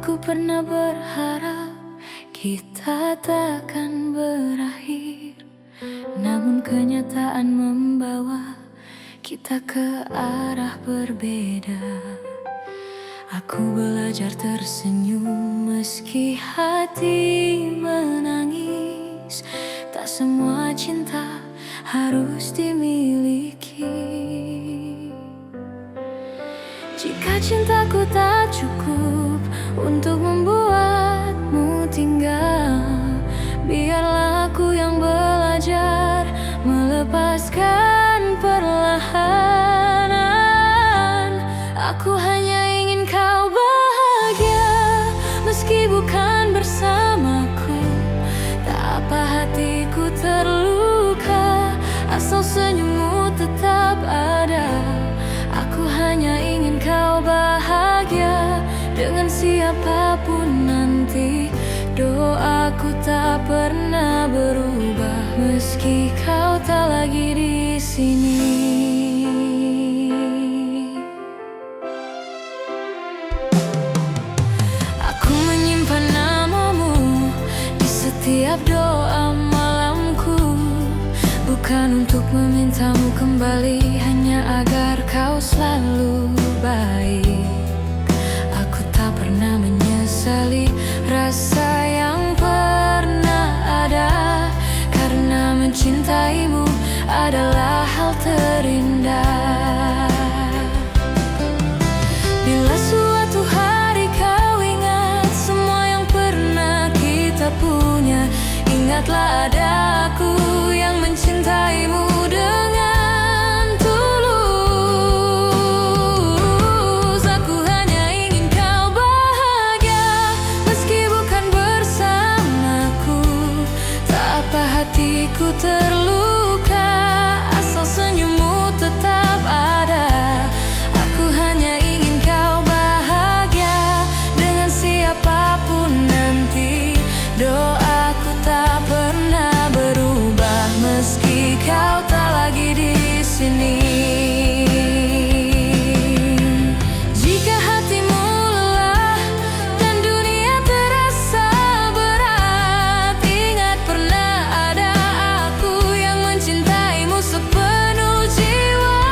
Aku pernah berharap kita takkan berakhir, namun kenyataan membawa kita ke arah berbeda. Aku belajar tersenyum meski hati menangis. Tak semua cinta harus dimiliki. Jika cintaku tak cukup untuk membuatmu tinggal, biarlah aku yang belajar melepaskan perlahan. Aku hanya ingin kau bahagia, meski bukan bersamaku. Tak apa hatiku terluka, asal senyummu tetap ada. Aku hanya ingin kau bahagia dengan siapapun nanti. Doaku tak pernah berubah meski kau tak lagi di sini. Aku menyimpan namamu di setiap doa malamku, bukan untuk memintamu kembali, hanya agar kau selalu baik. Aku tak pernah menyesali rasa yang pernah ada, karena mencintaimu adalah hal terindah. Bila suatu hari kau ingat semua yang pernah kita punya, ingatlah ada aku yang mencintaimu dengan tulus. Aku hanya ingin kau bahagia, meski bukan bersamaku. Tak apa hatiku terluka, asal senyummu tetap ada. Aku hanya ingin kau bahagia dengan siapapun nanti. Doaku tak pernah berubah meski kau tak lagi di sini. Jika hatimu lelah dan dunia terasa berat, ingat pernah ada aku yang mencintaimu sepenuh jiwa.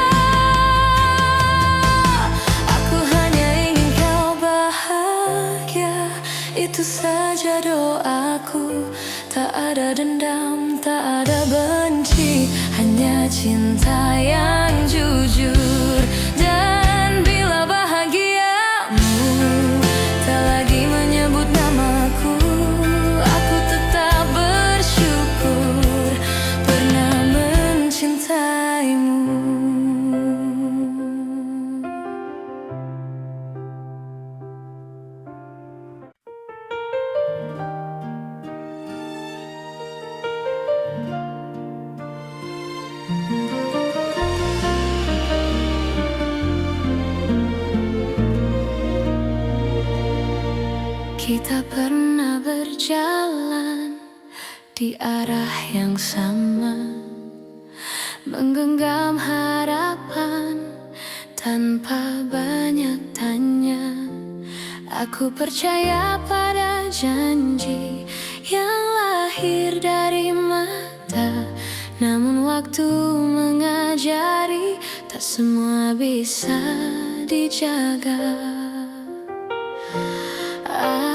Aku hanya ingin kau bahagia, itu saja doaku. Tak ada dendam, tak ada benci, hanya cinta yang jujur. Dan bila bahagiamu tak lagi menyebut namaku, aku tetap bersyukur pernah mencintaimu. Kita pernah berjalan di arah yang sama, menggenggam harapan tanpa banyak tanya. Aku percaya pada janji yang lahir dari mata, namun waktu mengajari tak semua bisa dijaga.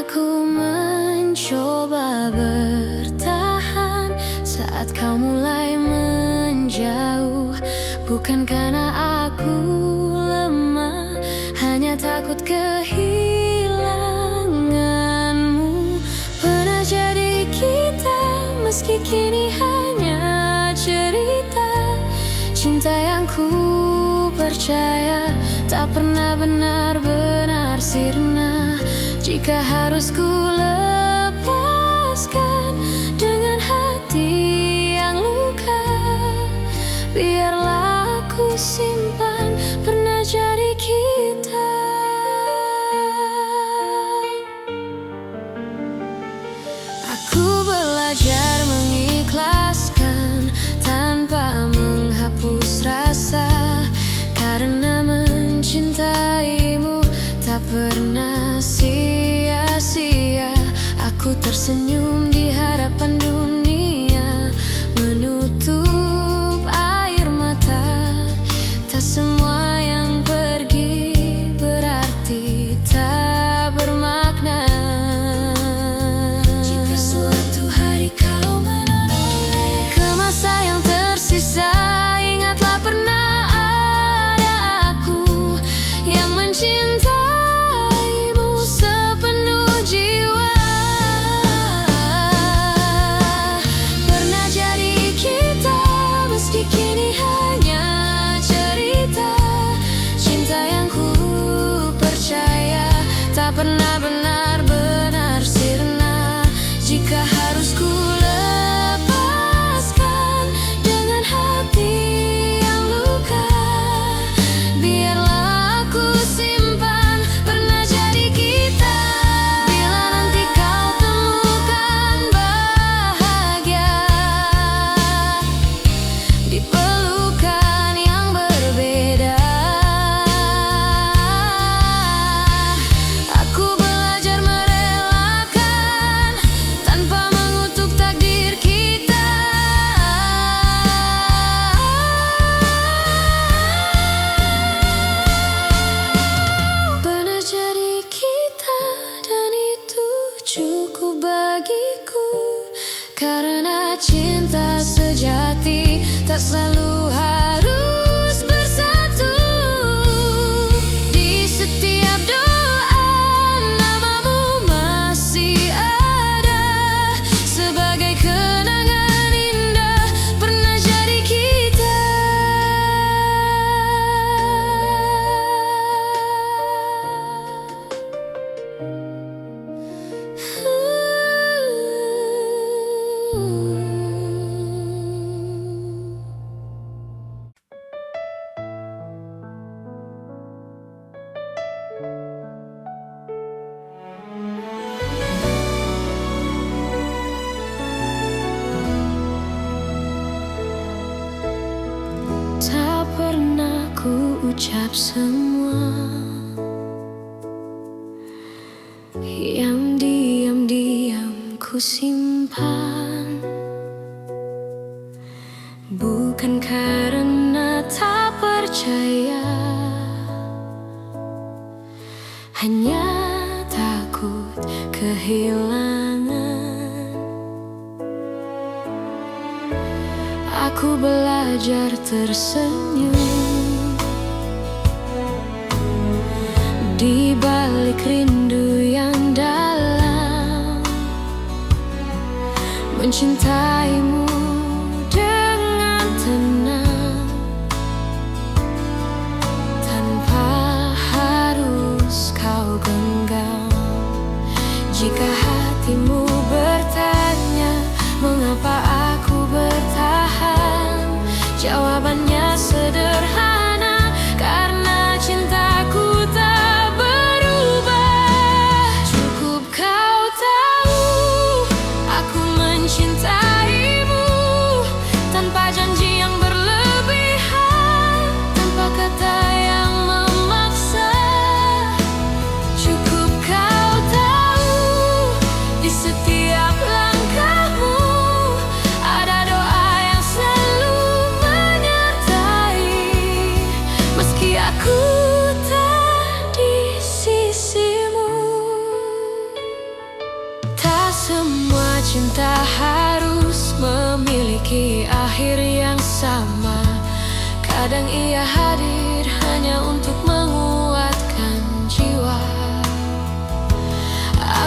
Aku mencoba bertahan saat kau mulai menjauh, bukan karena aku lemah, hanya takut kehilanganmu. Pernah jadi kita, meski kini hanya cerita. Cinta yang ku percaya tak pernah benar-benar sirna. Jika harus ku lepaskan dengan hati yang luka, biarlah aku simpan pernah jadi kita. Aku belajar mengikhlaskan tanpa menghapus rasa, karena mencintaimu tak pernah sia-sia. tersenyum di hadapan dunia, menutup air mata. Tak semua yang pergi berarti tak bermakna. Jika suatu hari kau menoleh ke masa yang tersisa, ingatlah pernah ada aku yang mencintaimu sepenuh jiwa. Pernah jadi kita, meski kini hanya cerita. Cinta yang ku percaya tak pernah benar-benar sirna. Jika harus ku lepaskan dengan hati yang luka, biarlah aku simpan pernah jadi kita. Bila nanti kau temukan bahagia di pelukan yang berbeda, aku belajar merelakan tanpa mengutuk takdir kita. Pernah jadi kita, dan itu cukup bagiku. Karena cinta sejati tak selalu harus bersatu. Di setiap doa namamu masih ada, sebagai kenangan indah pernah jadi kita. Tak pernah ku ucap semua yang diam-diam ku simpan, bukan karena tak percaya, hanya takut kehilangan. Aku belajar tersenyum di balik rindu yang dalam, mencintaimu dengan tenang tanpa harus kau genggam. Jika hatimu bertanya mengapa aku bertahan, jawabannya sederhana, karena cintaku tak berubah. Cukup kau tahu aku mencintaimu tanpa janji yang berlebihan, tanpa kata yang memaksa. Cukup kau tahu di setiap langkahmu ada doa yang selalu menyertai, meski aku tak di sisimu. Tak semua cinta harus memiliki akhir yang sama. Kadang ia hadir hanya untuk menguatkan jiwa.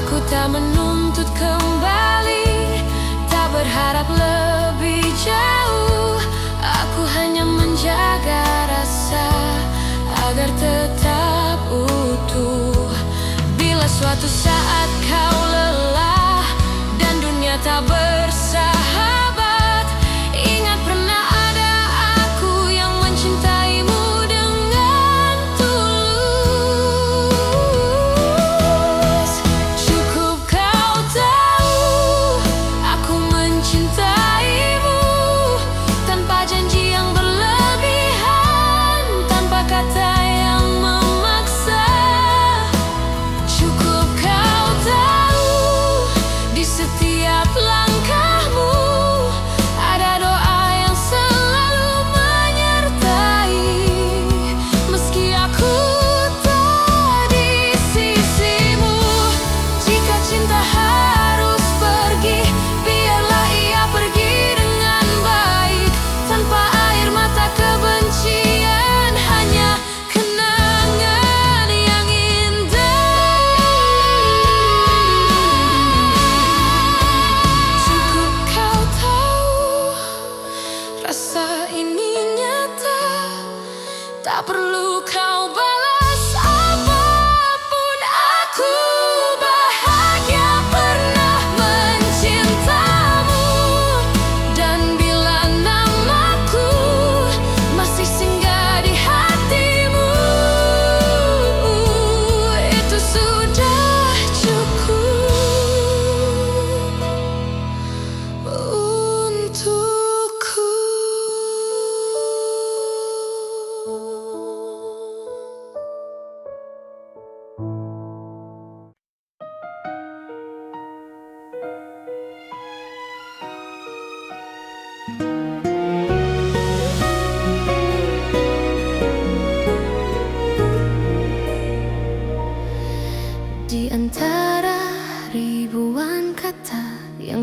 Aku tak menuntut kembali, tak berharap lebih jauh. Aku hanya menjaga rasa agar tetap utuh. Bila suatu saat kau lelah dan dunia tak bersahabat, ingat pernah ada aku yang mencintaimu dengan tulus. Cukup kau tahu aku mencintaimu tanpa janji yang berlebihan, tanpa kata yang memaksa. Cukup kau tahu di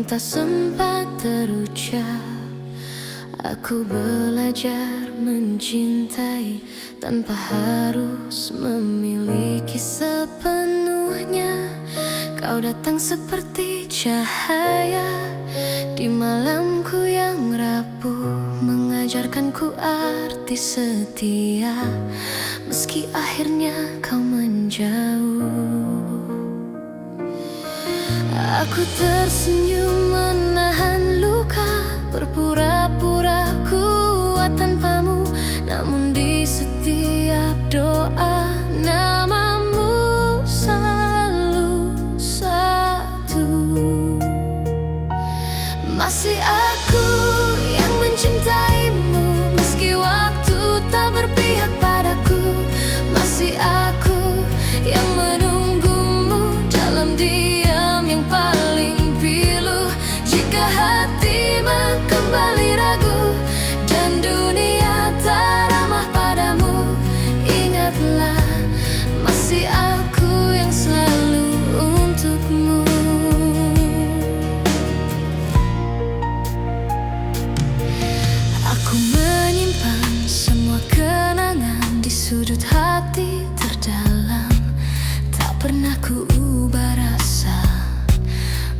tak sempat terucap. Aku belajar mencintai tanpa harus memiliki sepenuhnya. Kau datang seperti cahaya di malamku yang rapuh, mengajarkanku arti setia, meski akhirnya kau menjauh. Aku tersenyum menahan luka, berpura-pura kuat tanpamu, namun di setiap doa namamu selalu satu. Masih aku yang mencintaimu, meski waktu tak berpihak padaku. Masih aku yang menunggumu dalam diam yang paling pilu. Jika hatimu kembali ragu dan dunia tak ramah padamu, ingatlah masih aku yang selalu untukmu. Aku menyimpan semua kenangan di sudut hati terdalam. Tak pernah ku ubah rasa,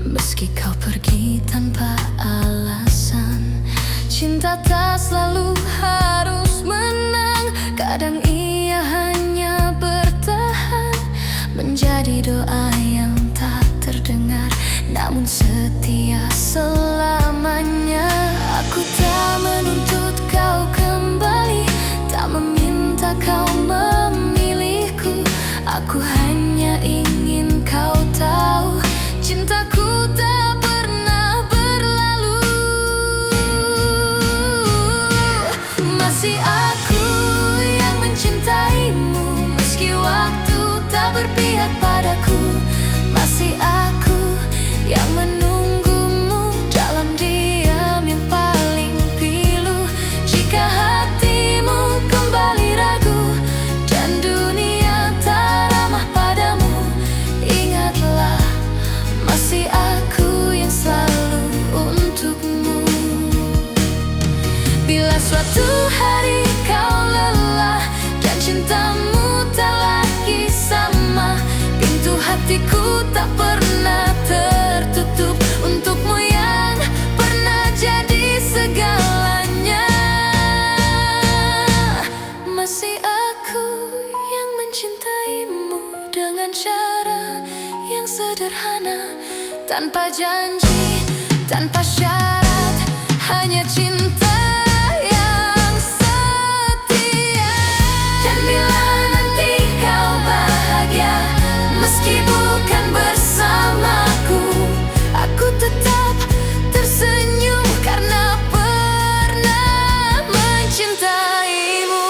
meski kau pergi tanpa alasan. Cinta tak selalu harus menang, kadang ia hanya bertahan, menjadi doa yang tak terdengar, namun setia selamanya. Aku tak menuntut kau kembali, tak meminta kau memilihku. Aku hanya ingin kau tahu, cintaku tak pernah berlalu. Masih aku yang mencintaimu, meski waktu tak berpihak padaku. Masih aku yang menunggumu dalam diam yang paling pilu. Jika hatimu kembali ragu dan dunia tak ramah padamu, ingatlah masih aku yang selalu untukmu. Bila suatu hari kau lelah dan cintamu tak lagi sama, pintu hatiku tak pernah tertutup untukmu yang pernah jadi segalanya. Masih aku yang mencintaimu dengan cara yang sederhana, tanpa janji, tanpa syarat, hanya cinta yang setia. Dan bila nanti kau bahagia, meski bukan bersamaku, aku tetap tersenyum karena pernah mencintaimu.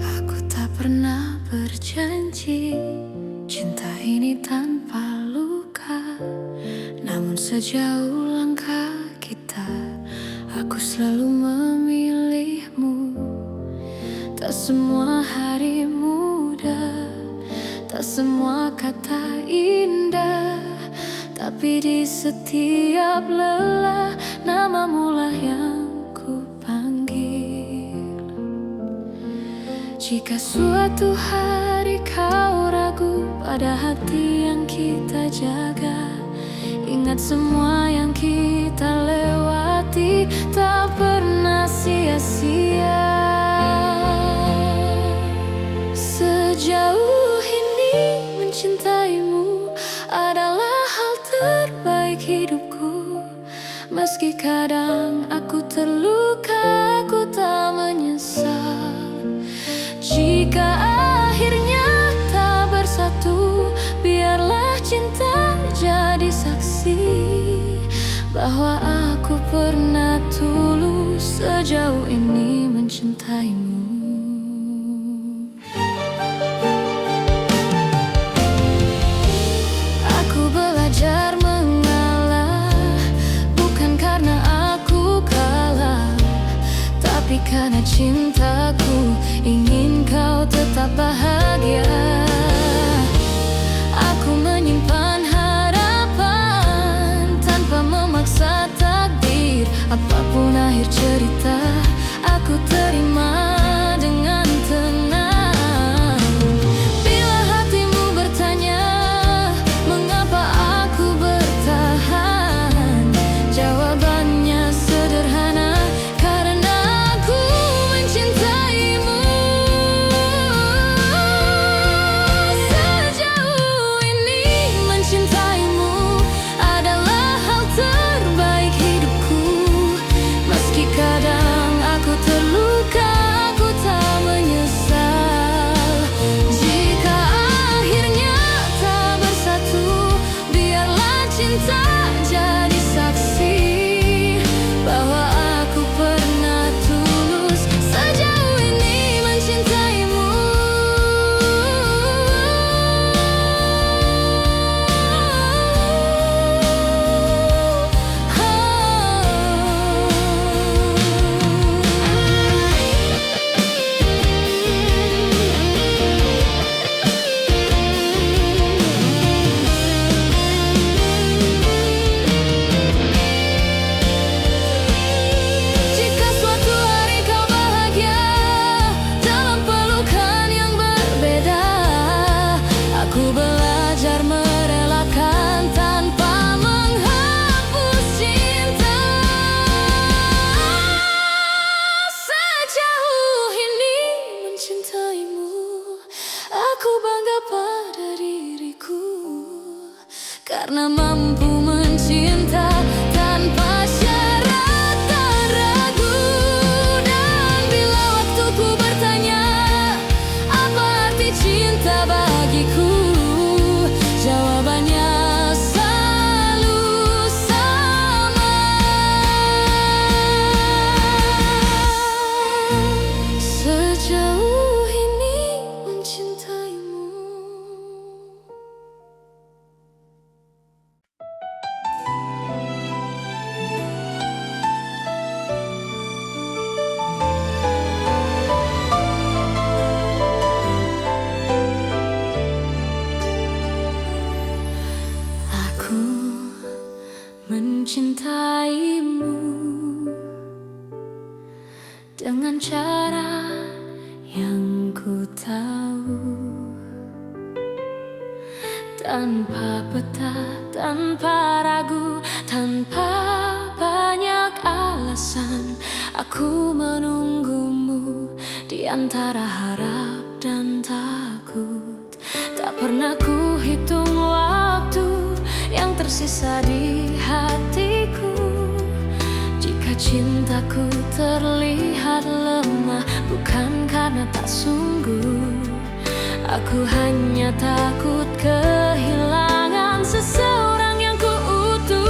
Aku tak pernah berjanji cinta ini tanpa luka, namun sejauh langkah kita, aku selalu memilihmu. Tak semua hari mudah, tak semua kata indah, tapi di setiap lelah namamu lah yang ku panggil. Jika suatu hari kau ragu pada hati yang kita jaga, ingat semua yang kita lewati tak pernah sia-sia. Sejauh ini mencintaimu adalah hal terbaik hidupku. Meski kadang aku terluka, aku tak menyesal. Jika akhirnya tak bersatu, biarlah cinta jadi saksi bahwa aku pernah tulus sejauh ini mencintaimu. Aku belajar mengalah, bukan karena aku kalah, tapi karena cintaku ingin kau tetap bahagia. Aku menyimpan harapan tanpa memaksa takdir. Apapun akhir cerita, aku terima dengan tenang. Bila hatimu bertanya mengapa aku bertahan, jawabannya sederhana, karena aku mencintaimu. Sejauh ini mencintaimu adalah hal terbaik hidupku. Meski kadang aku terluka, aku tak menyesal. Jika akhirnya tak bersatu, biarlah cinta jadi saksi bahwa aku pernah tulus sejauh ini mencintaimu. Jika suatu hari kau bahagia dalam pelukan yang berbeda, aku belajar merelakan tanpa menghapus cinta. Sejauh ini mencintaimu, aku bangga pada diriku, karena mampu mencinta tanpa syarat dan ragu. Dan bila waktuku bertanya apa arti cinta bagiku, jawabannya selalu sama. Sejauh ini mencintaimu. Aku mencintaimu dengan cara yang ku tahu, tanpa peta, tanpa ragu, tanpa banyak alasan. Aku menunggumu di antara harap dan takut. Tak pernah ku hitung waktu yang tersisa di hatiku. Jika cintaku terlihat lemah, bukan karena tak sungguh. Aku hanya takut kehilangan seseorang yang kuutuh.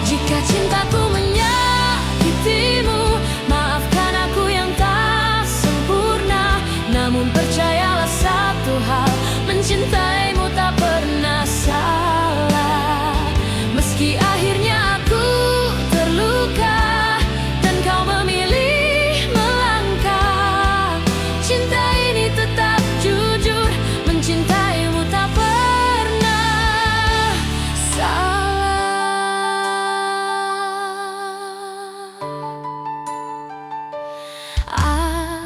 Jika cintaku menyakitimu, maafkan aku yang tak sempurna. Namun percayalah satu hal, mencintaimu tak pernah salah. Meski akhirnya aku terluka dan kau memilih melangkah, cinta ini tetap jujur, mencintaimu tak pernah salah.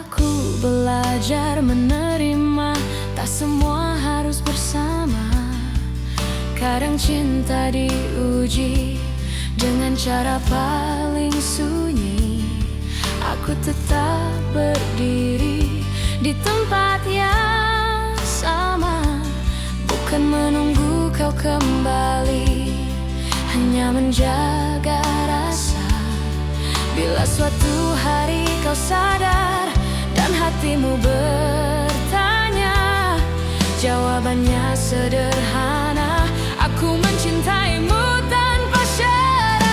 Aku belajar menerima, tak semua harus bersama. Kadang cinta diuji dengan cara paling sunyi. Aku tetap berdiri di tempat yang sama, bukan menunggu kau kembali. hanya menjaga rasa. Bila suatu hari kau sadar dan hatimu bertanya, jawabannya sederhana: aku mencintaimu tanpa syarat.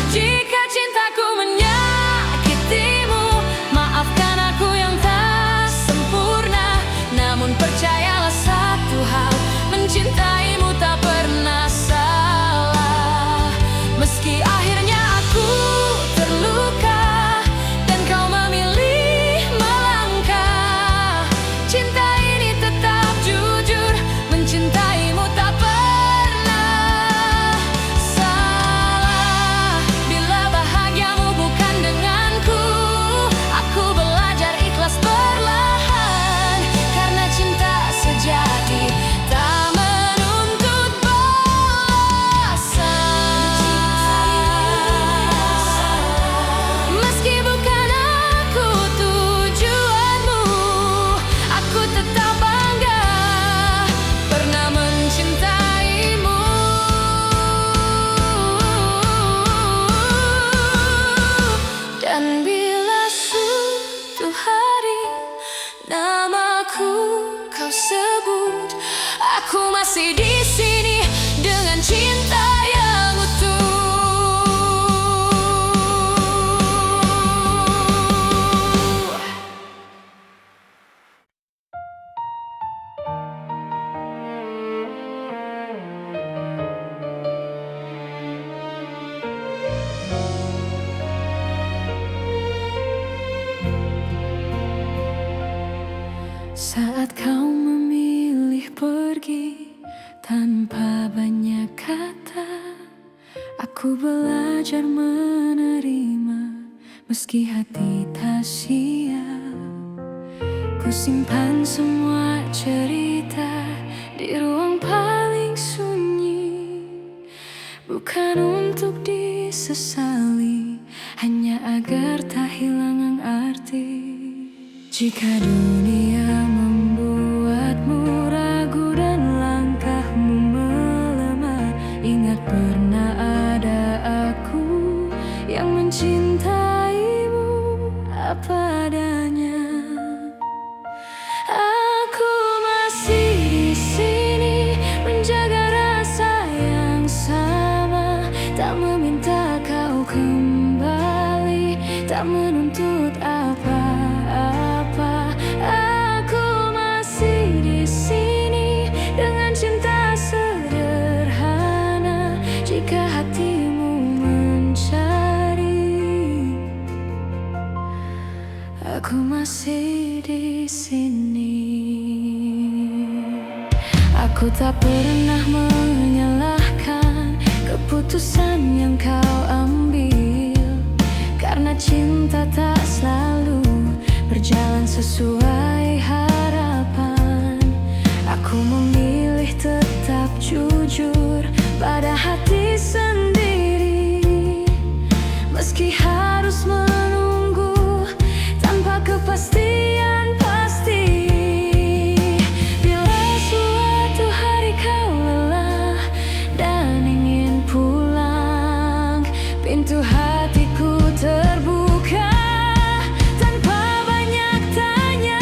Jika cintaku menyakitimu, maafkan aku yang tak sempurna. Namun percayalah satu hal, mencintaimu tak pernah salah. Meski akhirnya aku terluka dan kau memilih melangkah, cinta ini tetap jujur, mencintaimu tak pernah salah. Bila bahagiamu bukan denganku, aku belajar ikhlas perlahan, karena cinta sejati tak menuntut balasan. Meski bukan aku tujuanmu, aku tetap bangga pernah mencintaimu. Dan bila suatu hari namaku kau sebut, aku masih di sini dengan cinta yang utuh. Saat kau memilih pergi tanpa banyak kata, aku belajar menerima meski hati tak siap. Ku simpan semua cerita di ruang paling sunyi, bukan untuk disesali, hanya agar tak hilang arti. Jika dunia membuatmu ragu dan langkahmu melemah, ingat pernah ada aku yang mencintaimu apa adanya. Aku masih di sini menjaga rasa yang sama, tak meminta kau kembali, tak menuntut apa-apa. Aku masih di sini dengan cinta sederhana. Jika hatimu mencari, aku masih di sini. Aku tak pernah menyalahkan keputusan yang kau ambil, karena cinta tak selalu berjalan sesuai harapan. Aku memilih tetap jujur pada hati sendiri, meski harus menunggu tanpa kepastian pasti. Bila suatu hari kau lelah dan ingin pulang, pintu hatiku terbuka tanpa banyak tanya.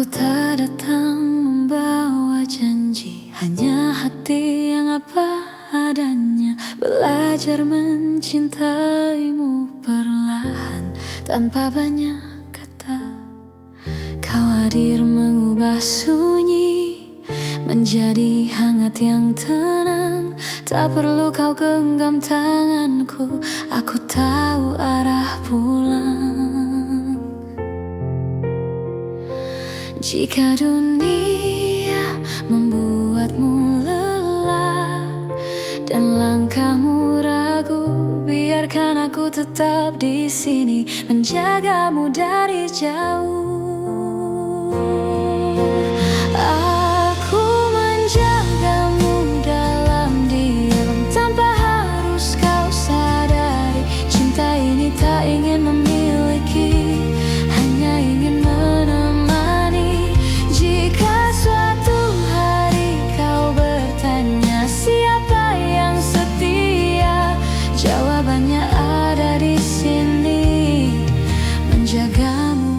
Aku tak datang membawa janji, hanya hati yang apa adanya. Belajar mencintaimu perlahan tanpa banyak kata. Kau hadir mengubah sunyi menjadi hangat yang tenang. Tak perlu kau genggam tanganku, aku tahu arah pulang. Jika dunia membuatmu lelah dan langkahmu ragu, biarkan aku tetap di sini menjagamu dari jauh. Aku menjagamu dalam diam tanpa harus kau sadari. Cinta ini tak ingin memiliki, hanya ingin menemani. Jika suatu hari kau bertanya siapa yang setia, jawabannya ada di sini, menjagamu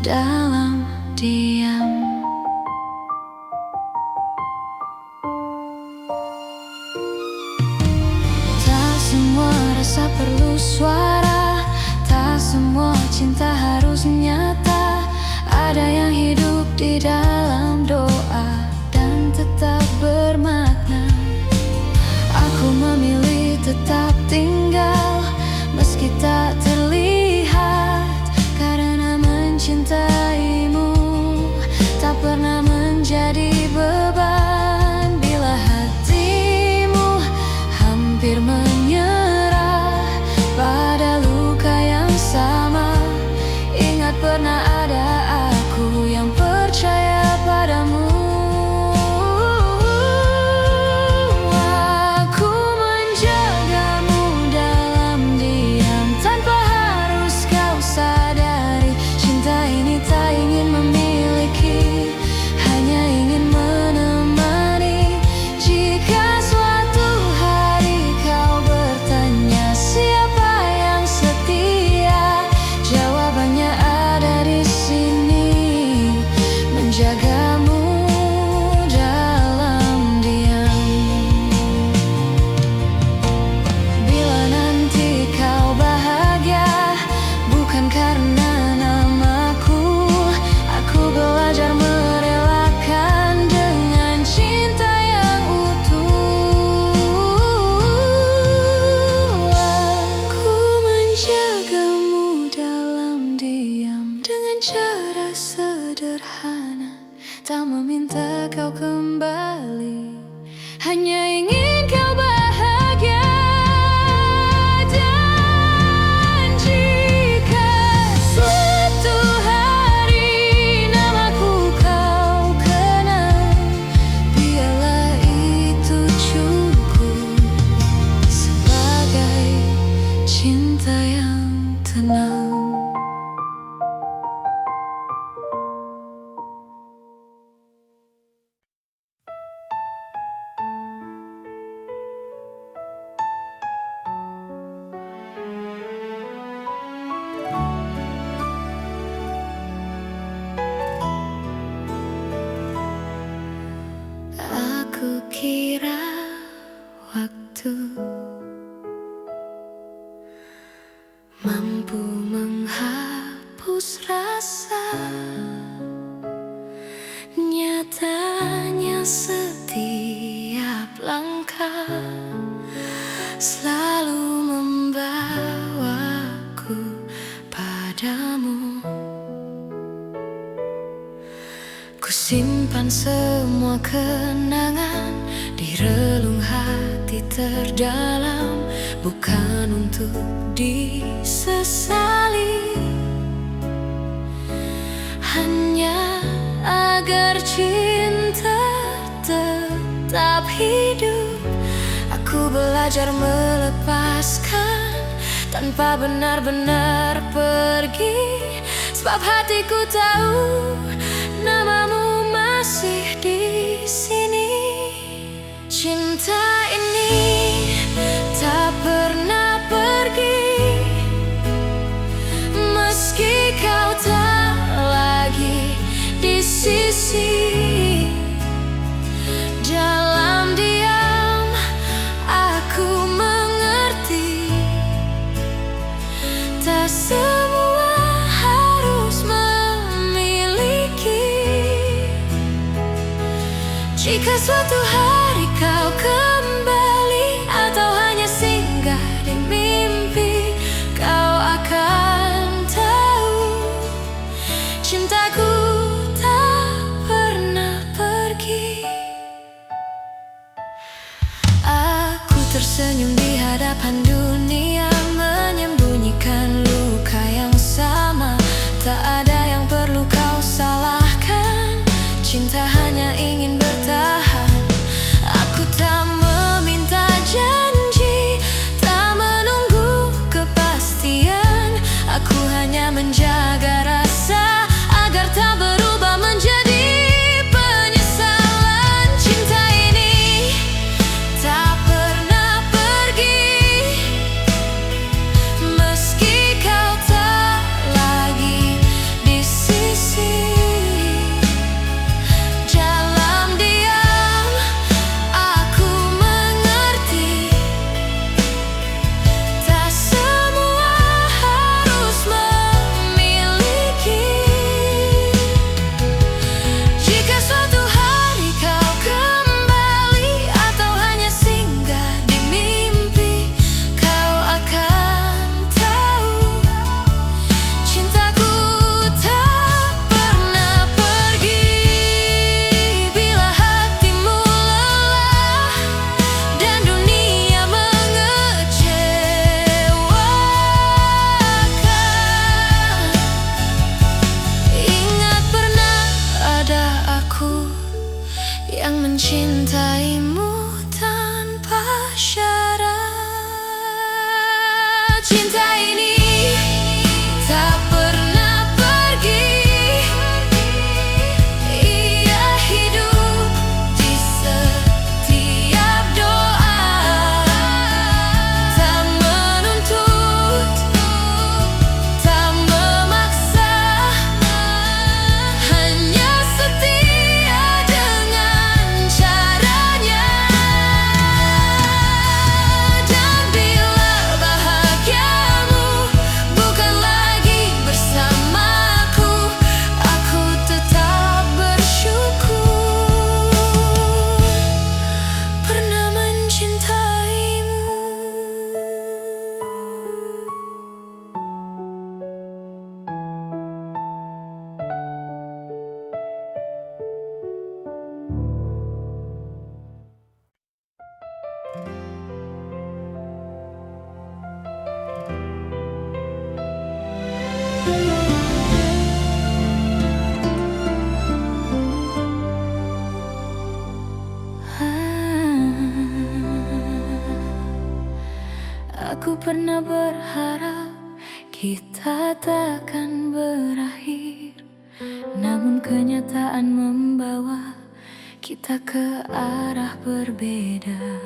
dalam diam. Tak semua rasa perlu suara, tak semua cinta harus nyata. Ada yang hidup di dalam doa dan tetap bermakna. Aku memilih tetap tinggal meski tak terlihat, karena mencintaimu tak pernah menjadi beban. Bila hatimu hampir menyerah pada luka yang sama, ingat pernah ada aku yang percaya padamu. Aku menjagamu dalam diam tanpa harus kau sadari. Cinta ini tak ingin memiliki, hanya ingin menemani. Jika suatu hari kau bertanya siapa yang setia, jawabannya ada di sini, menjagamu dalam diam. Bila nanti kau bahagia bukan karena namaku, aku belajar merelakan dengan cinta yang utuh. Aku menjagamu dalam diam dengan cara sederhana, tak meminta kau kembali, hanya ingin kau bahagia. Dan jika suatu hari namaku kau kenal, biarlah itu cukup sebagai cinta yang tenang. Aku kira waktu mampu menghapus rasa, nyatanya setiap langkah selalu membawaku padamu. Ku simpan semua kenangan di relung hati terdalam, bukan untuk disesali, hanya agar cinta tetap hidup. Aku belajar melepaskan tanpa benar-benar pergi, sebab hatiku tahu namamu masih di sini. Cinta ini tak pernah pergi, meski kau tak lagi sisi. Dalam diam aku mengerti, tak semua harus memiliki. Jika suatu hari kau kembali atau hanya singgah di mimpi, kau akan tahu cintaku tak pernah pergi. Aku tersenyum di hadapan dunia, menyembunyikan luka yang sama. Tak ada yang perlu kau salahkan, cinta hanya ingin bertahan. Aku tak meminta janji, tak menunggu kepastian. Aku hanya menjaga rasa agar tak berubah menjadi penyesalan. Cinta ini tak pernah pergi, meski kau tak lagi di sisi. Dalam diam aku mengerti, tak semua harus memiliki. Jika suatu hari kau kembali atau hanya singgah di mimpi, kau akan tahu cintaku tak pernah pergi. Bila hatimu lelah dan dunia mengecewakan, ingat pernah ada aku yang mencintaimu tanpa syarat. Cinta ini tak pernah pergi, ia hidup di setiap doa. Tak menuntut, tak memaksa, hanya setia dengan caranya. Dan bila bahagiamu bukan lagi bersamaku, aku tetap bersyukur pernah mencintaimu. Aku pernah berharap kita takkan berakhir, namun kenyataan membawa kita ke arah berbeda.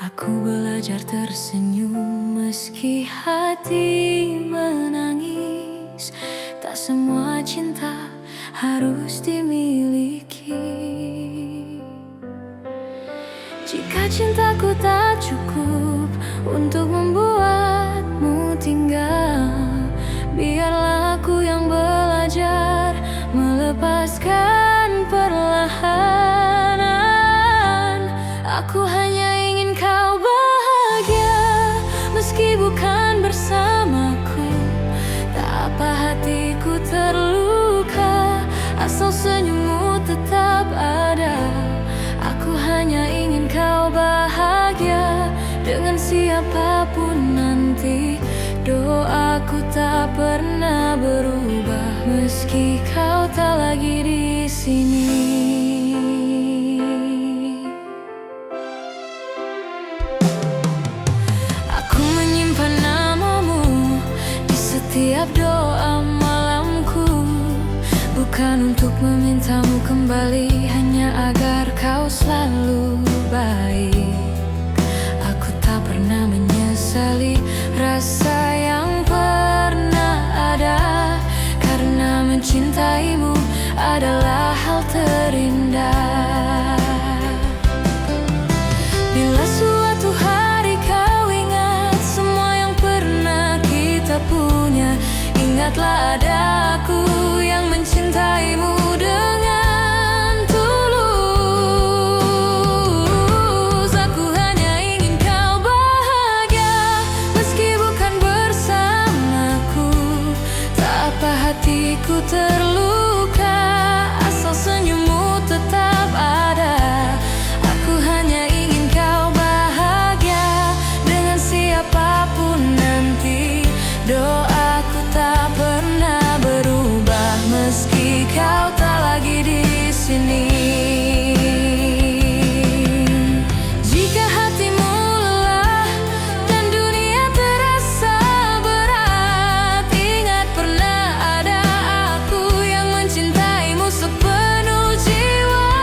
Aku belajar tersenyum meski hati menangis. Tak semua cinta harus dimiliki. Jika cintaku tak cukup untuk membuatmu tinggal, biarlah aku yang belajar melepaskan perlahan. Aku hanya ingin kau bahagia, meski bukan bersamaku. Tak apa hatiku terluka, asal senyummu tetap ada. Aku hanya ingin kau bahagia dengan siapapun nanti. Doaku tak pernah berubah, meski kau tak lagi di sini. Aku menyimpan namamu di setiap doa malamku, bukan untuk memintamu kembali, hanya agar kau selalu baik. Aku tak pernah menyesali rasa yang pernah ada, karena mencintaimu adalah hal terindah. Bila suatu hari kau ingat semua yang pernah kita punya, ingatlah ada aku yang mencintaimu dengan tulus. Aku hanya ingin kau bahagia, meski bukan bersamaku. Tak apa hatiku terluka, asal senyummu tetap ada. Aku hanya ingin kau bahagia dengan siapapun nanti. Doaku tak pernah berubah meski kau tak lagi di sini. Jika hatimu lelah dan dunia terasa berat, ingat pernah ada aku yang mencintaimu sepenuh jiwa.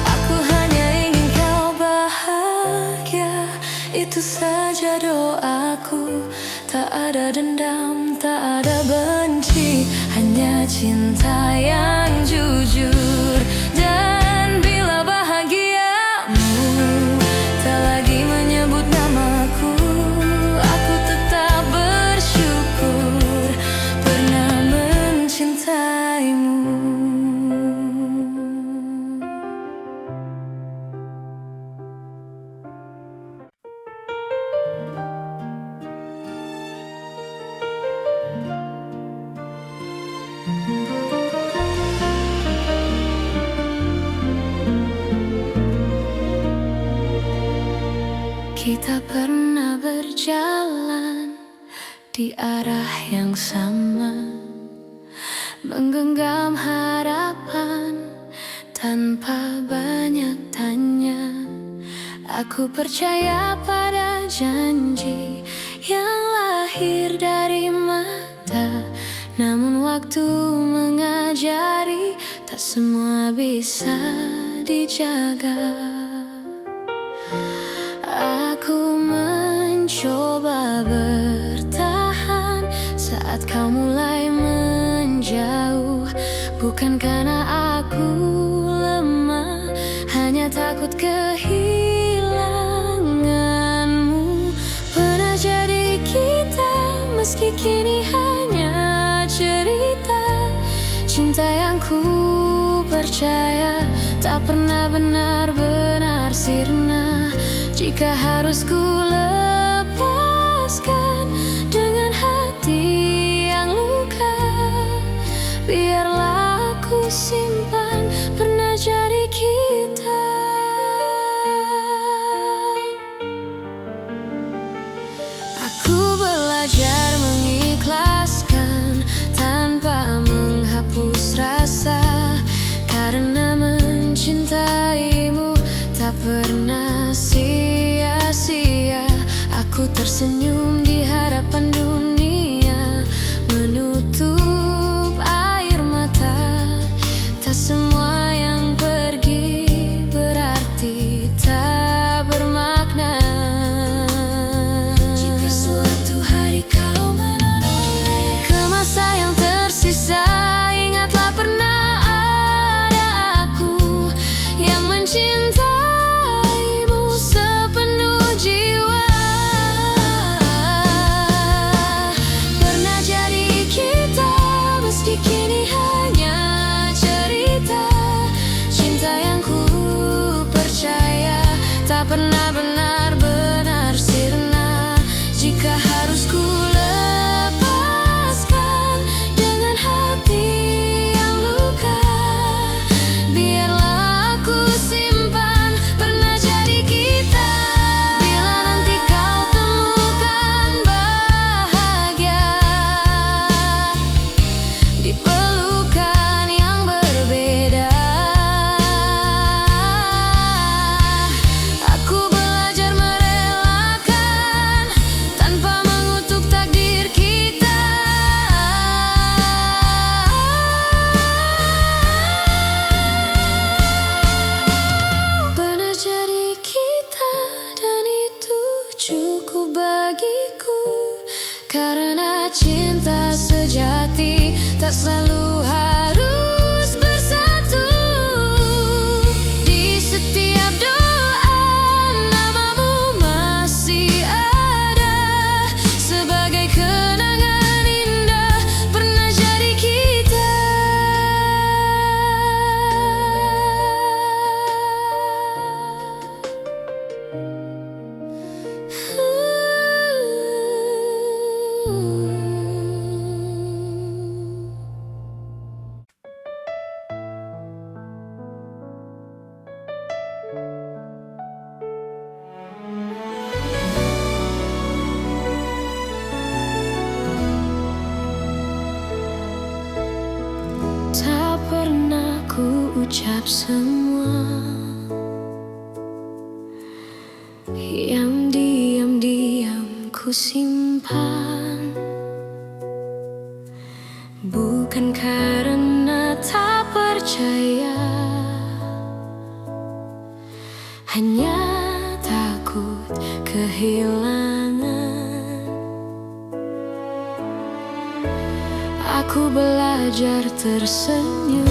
Aku hanya ingin kau bahagia, itu saja doaku. Tak ada dendam, tak ada benci, hanya cinta yang jujur. Dan bila bahagiamu tak lagi menyebut namaku, aku tetap bersyukur pernah mencintaimu. Kita pernah berjalan di arah yang sama, menggenggam harapan tanpa banyak tanya. Aku percaya pada janji yang lahir dari mata, namun waktu mengajari tak semua bisa dijaga. Aku mencoba bertahan saat kau mulai menjauh, bukan karena aku lemah, hanya takut kehilanganmu. Pernah jadi kita, meski kini hanya cerita. Cinta yang ku percaya tak pernah benar-benar sirna. Jika harus ku lepaskan dengan hati yang luka, biarlah aku simpan pernah jadi kita. Aku belajar mengikhlaskan tanpa menghapus rasa, karena mencintaimu tak pernah sia-sia. cinta sejati tak selalu harus bersatu. Di setiap doa namamu masih ada sebagai kenangan indah pernah jadi kita. Tak pernah ku ucap semua yang diam-diam ku simpan, bukan karena tak percaya, hanya takut kehilangan. Aku belajar tersenyum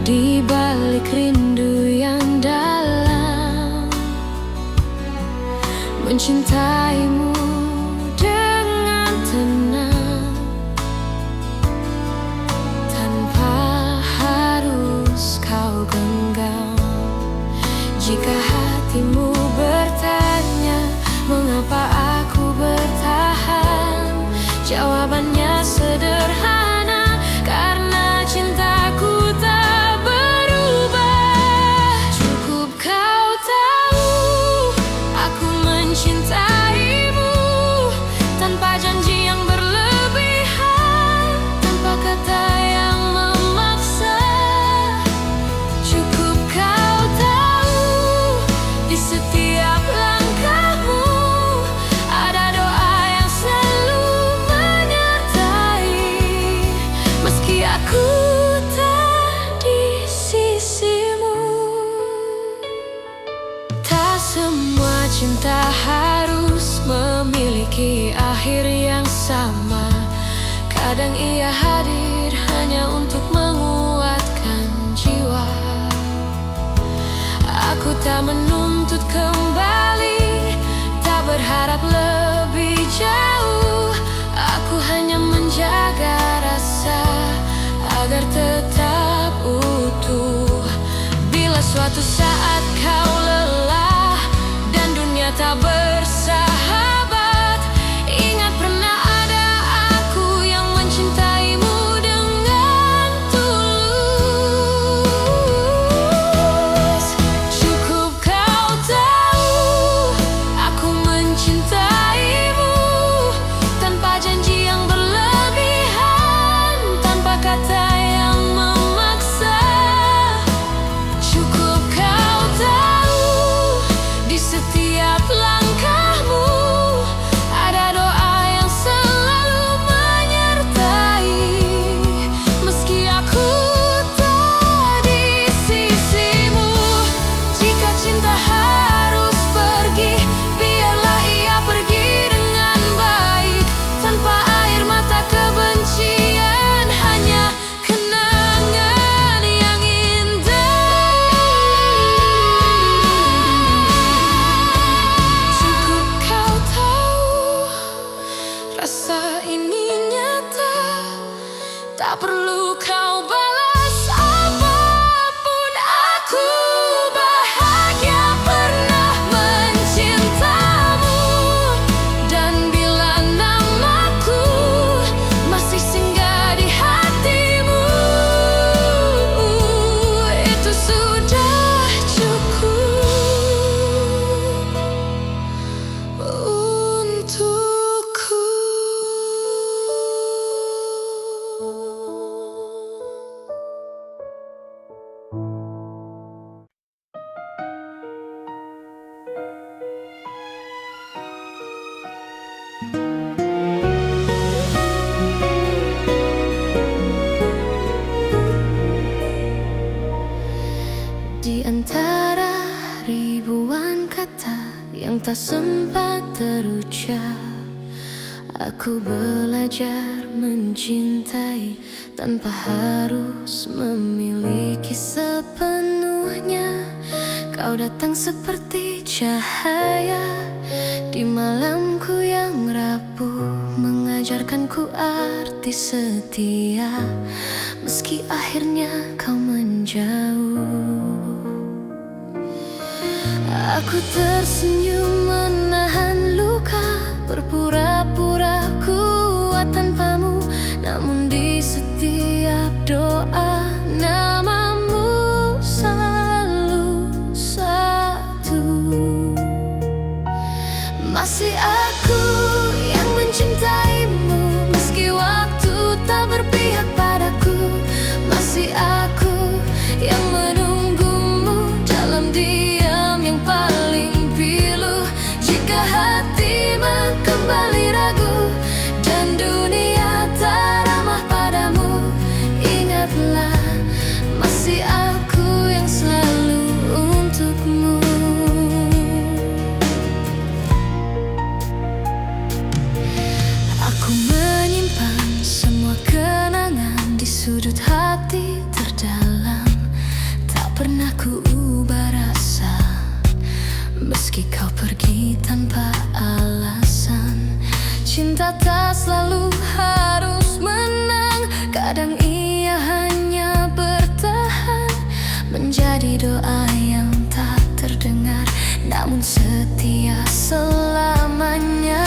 di balik rindu yang dalam, mencintaimu dengan tenang tanpa harus kau genggam. Jika hatimu bertanya mengapa aku bertahan, jawabannya sederhana, karena cintaku tak berubah. Cukup kau tahu aku mencintaimu tanpa janji yang berlebihan, tanpa kata yang memaksa. Cukup kau tahu di setiap langkahmu ada doa yang selalu menyertai, meski aku tak di sisimu. Tak semua cinta harus memiliki akhir yang sama. Kadang ia hadir hanya untuk menguatkan jiwa. Aku tak menuntut kembali, tak berharap lebih jauh. Aku hanya menjaga rasa agar tetap utuh. Bila suatu saat kau lelah dan dunia tak bersahabat, ingat pernah ada aku yang mencintaimu dengan tulus. Cukup kau tahu aku mencintaimu tanpa janji yang berlebihan, tanpa kata yang memaksa. Cukup kau tahu di setiap langkahmu ada doa yang selalu menyertai, meski aku tak di sisimu. Jika cinta harus pergi, biarlah ia pergi dengan baik, tanpa air mata kebencian, hanya kenangan yang indah. Cukup kau tahu rasa ini nyata, tak perlu kau balas apapun. Aku bahagia pernah mencintamu, dan bila namaku masih singgah di hatimu, itu sudah cukup untukku. Di antara ribuan kata yang tak sempat terucap. Aku belajar mencintai tanpa harus memiliki sepenuhnya. Kau datang seperti cahaya di malamku yang rapuh, mengajarkanku arti setia, meski akhirnya kau menjauh. Aku tersenyum menahan luka, berpura-pura kuat tanpamu, namun di setiap doa namamu selalu satu. Masih aku yang mencintaimu, meski waktu tak berpihak padaku. Masih aku yang menunggumu dalam diam yang paling pilu. Jika hatimu kembali ragu dan dunia tak ramah padamu, ingatlah masih aku yang selalu untukmu. Aku menyimpan semua kenangan di sudut hati terdalam. Tak pernah ku ubah rasa, meski kau pergi tanpa alasan. Cinta tak selalu harus menang, kadang ia hanya bertahan, menjadi doa yang tak terdengar, namun setia selamanya.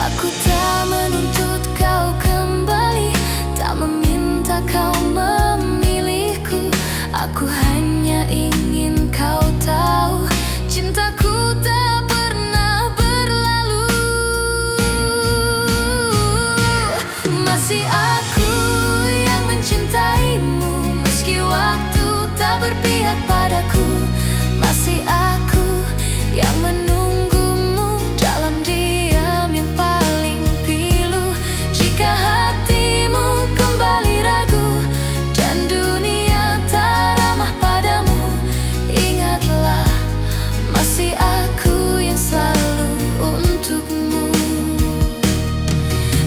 Aku tak menuntut kau kembali, tak meminta kau memilihku. Aku hanya ingin kau tahu, cintaku tak pernah berlalu. Masih aku yang mencintaimu, meski waktu tak berpihak padaku. Masih aku yang menunggumu dalam diam yang paling pilu. Jika hatimu kembali ragu dan dunia tak ramah padamu, ingatlah masih aku yang selalu untukmu.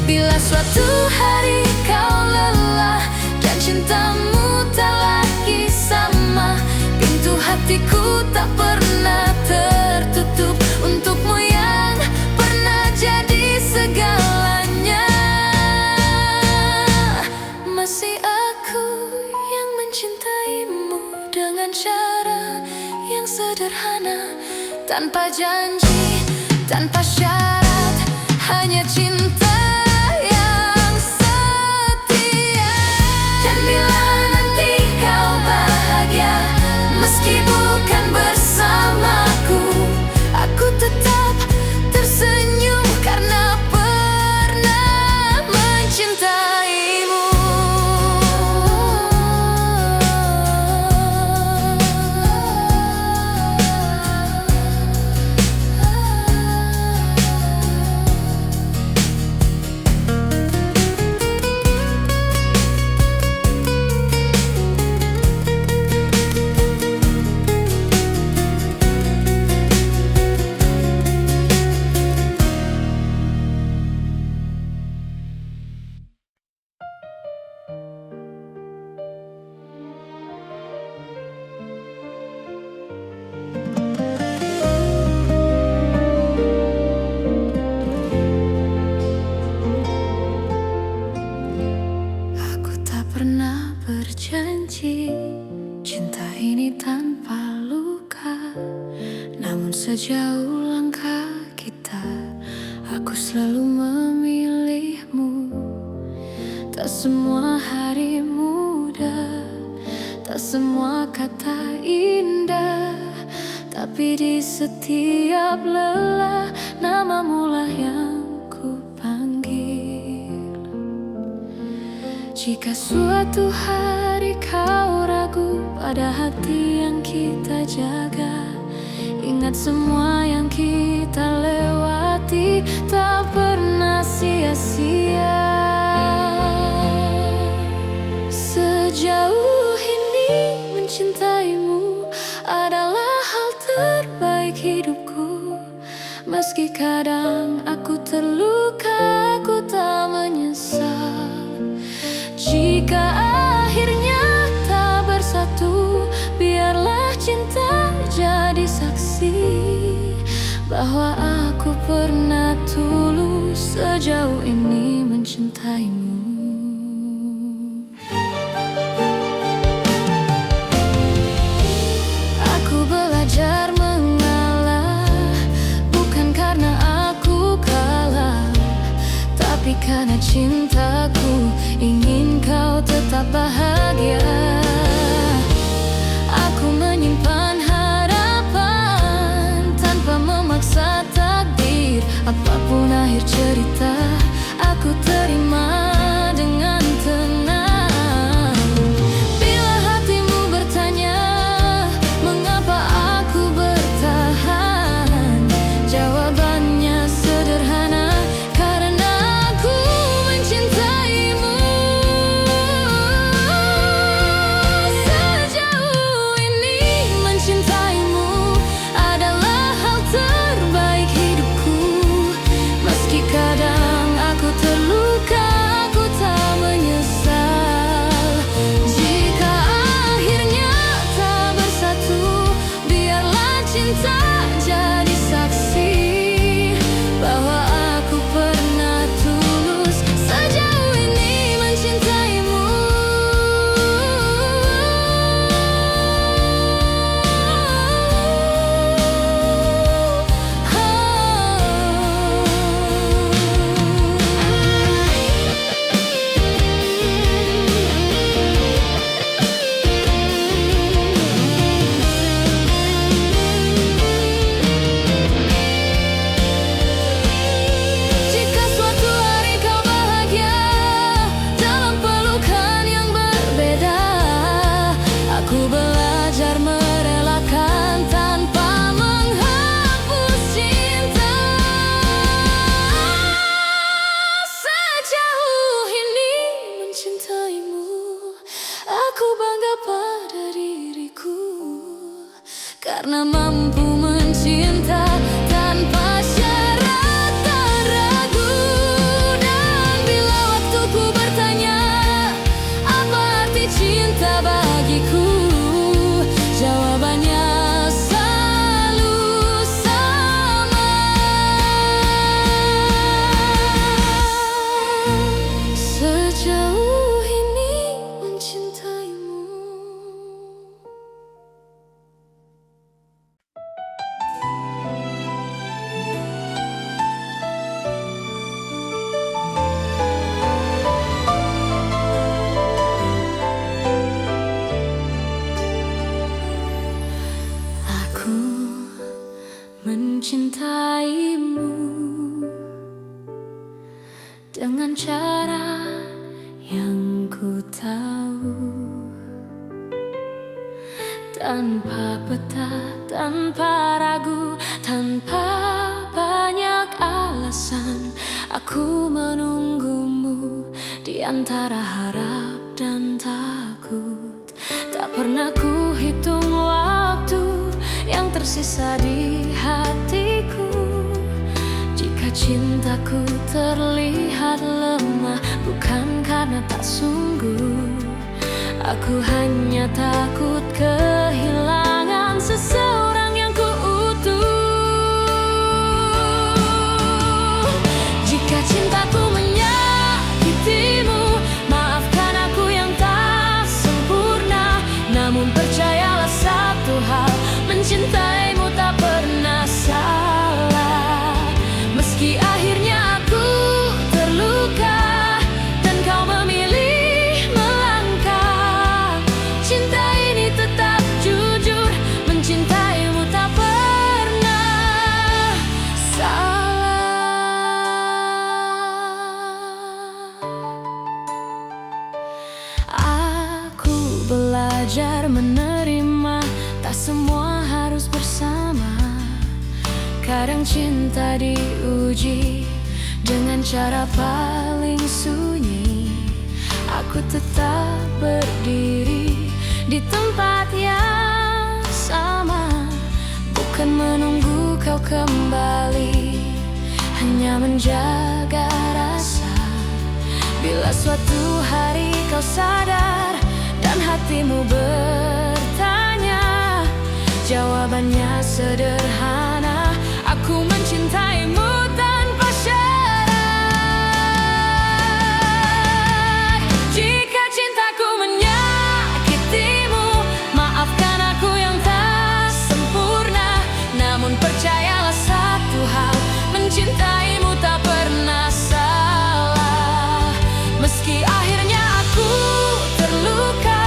Bila suatu hari kau lelah dan cintamu tak lagi sama, pintu hatiku tak pernah tertutup untukmu yang pernah jadi segalanya. Masih aku yang mencintaimu dengan cara yang sederhana, tanpa janji, tanpa syarat, hanya cinta yang setia. Dan bila nanti kau bahagia, meski bukan bersamaku, aku tetap tersenyum karena pernah mencintaimu. Aku tak pernah berjanji cinta ini tanpa luka, namun sejauh langkah kita, aku selalu memilihmu. Tak semua hari mudah, tak semua kata indah, tapi di setiap lelah namamu lah yang ku panggil. Jika suatu hari kau ragu pada hati yang kita jaga, ingat semua yang kita lewati tak pernah sia-sia. Sejauh ini mencintaimu adalah hal terbaik hidupku. Meski kadang aku terluka, aku tak menyesal. Jika akhirnya tak bersatu, biarlah cinta jadi saksi bahwa aku pernah tulus sejauh ini mencintaimu. Aku belajar mengalah, bukan karena aku kalah, tapi karena cintaku ingin kau tetap bahagia. Aku menyimpan harapan tanpa memaksa takdir. Apapun akhir cerita, aku terima dengan tenang. Bila hatimu bertanya mengapa aku bertahan, jawabannya sederhana, karena aku mencintaimu. Sejauh ini mencintaimu adalah hal terbaik hidupku. Meski kadang aku terluka, aku tak menyesal. Jika akhirnya tak bersatu, biarlah cinta jadi saksi bahwa aku pernah tulus sejauh ini mencintaimu. Jika suatu hari kau bahagia dalam pelukan yang berbeda, aku belajar merelakan tanpa menghapus cinta. Sejauh ini mencintaimu, aku bangga pada diriku, karena mampu mencinta tanpa syarat dan ragu. Dan bila waktuku bertanya apa arti cinta bagiku, jawabannya selalu sama. Sejauh ini mencintaimu. Aku mencintaimu dengan cara yang ku tahu, tanpa peta, tanpa ragu, tanpa banyak alasan. Aku menunggumu di antara harap dan takut. Tak pernah ku hitung waktu yang tersisa di hatiku. Jika cintaku terlihat lemah, bukan karena tak sungguh. Aku hanya takut kehilangan seseorang yang kuutuh. Jika cintaku menyakitimu, maafkan aku yang tak sempurna. Namun percayalah satu hal, mencintaimu tak pernah salah. Meski akhirnya aku terluka dan kau memilih melangkah, cinta ini tetap jujur, mencintaimu tak pernah salah. Aku belajar menerima, tak semua harus bersama. Kadang cinta diuji dengan cara paling sunyi. Aku tetap berdiri di tempat yang sama, bukan menunggu kau kembali, hanya menjaga rasa. Bila suatu hari kau sadar dan hatimu bertanya, jawabannya sederhana: aku mencintaimu tanpa syarat. Jika cintaku menyakitimu, maafkan aku yang tak sempurna. Namun percayalah satu hal, mencintaimu tak pernah salah. Meski akhirnya aku terluka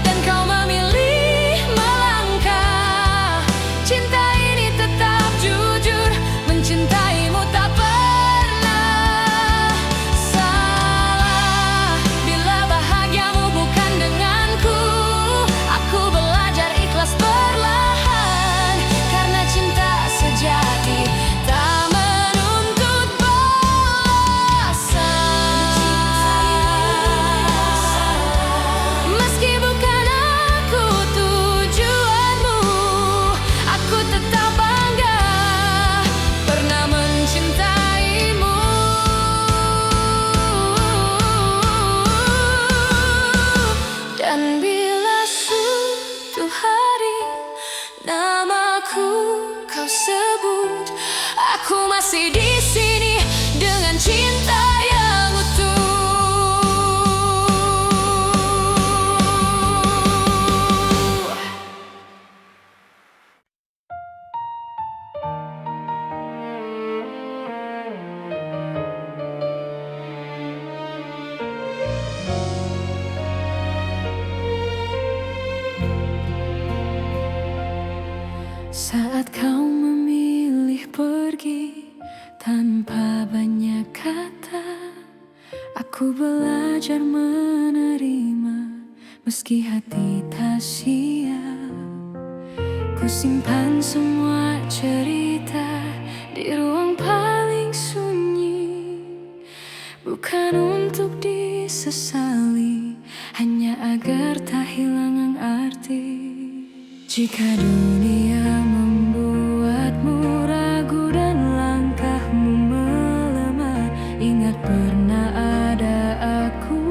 dan kau memilih melangkah, cinta ini tetap jujur, mencintaimu tak pernah salah. Bila bahagiamu bukan denganku, aku belajar ikhlas perlahan, karena cinta sejati tak menuntut balasan. Meski bukan aku tujuanmu, aku tetap bangga pernah mencintaimu. Dan bila suatu hari namaku kau sebut, aku masih di sini dengan cinta yang utuh. Saat kau memilih pergi tanpa banyak kata, aku belajar menerima meski hati tak siap. Ku simpan semua cerita di ruang paling sunyi, bukan untuk disesali, hanya agar tak hilang arti. Jika dunia membuatmu ragu dan langkahmu melemah, ingat pernah ada aku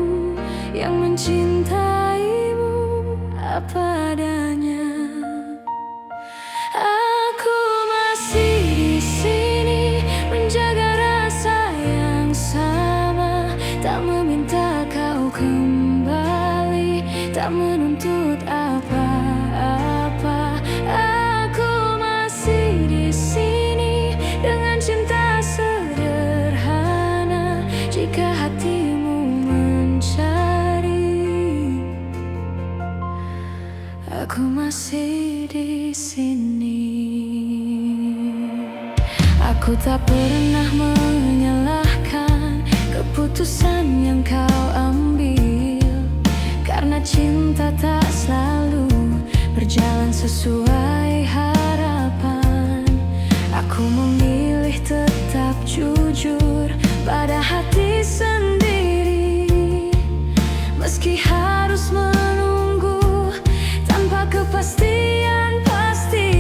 yang mencintaimu apa adanya. Aku masih di sini menjaga rasa yang sama, tak meminta kau kembali, tak menuntut apa-apa. Aku masih di sini dengan cinta sederhana. Jika hatimu mencari, aku masih di sini. Aku tak pernah menyalahkan keputusan yang kau ambil, karena cinta tak selalu berjalan sesuai harapan. Aku memilih tetap jujur pada hati sendiri, meski harus menunggu tanpa kepastian pasti.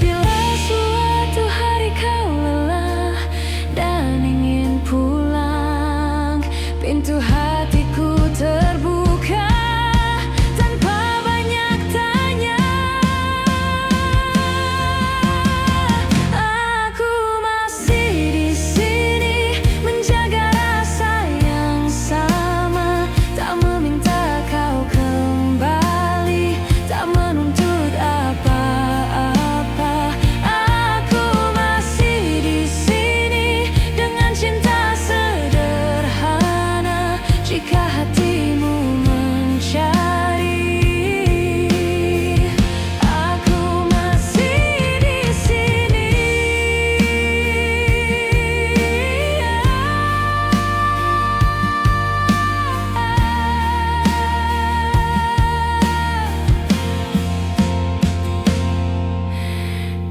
Bila suatu hari kau lelah dan ingin pulang, pintu hatiku terbuka tanpa banyak tanya. Aku masih di sini menjaga rasa yang sama, tak meminta kau kembali, tak menuntut apa-apa. Aku masih di sini dengan cinta sederhana. Jika hatimu mencari, aku masih di sini.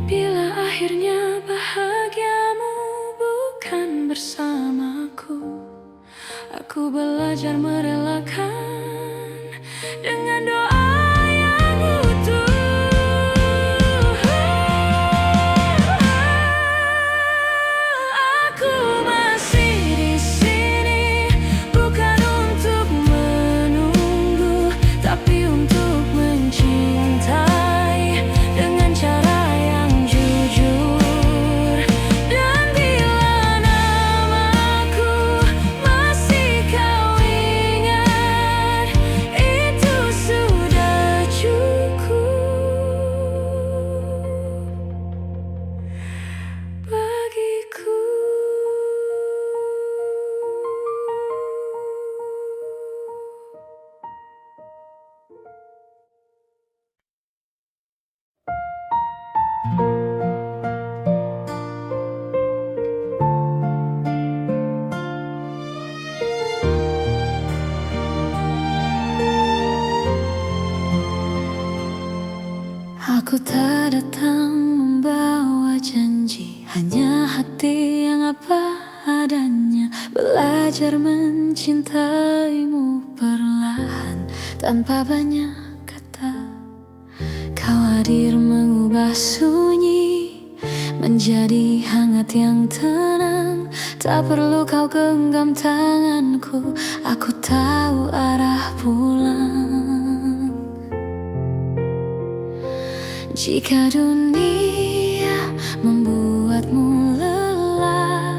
Bila akhirnya bahagiamu bukan bersamaku, aku belajar merelakan dengan doa yang utuh. apa adanya, belajar mencintaimu perlahan tanpa banyak kata. Kau hadir mengubah sunyi menjadi hangat yang tenang. Tak perlu kau genggam tanganku, aku tahu arah pulang. Jika dunia membuatmu lelah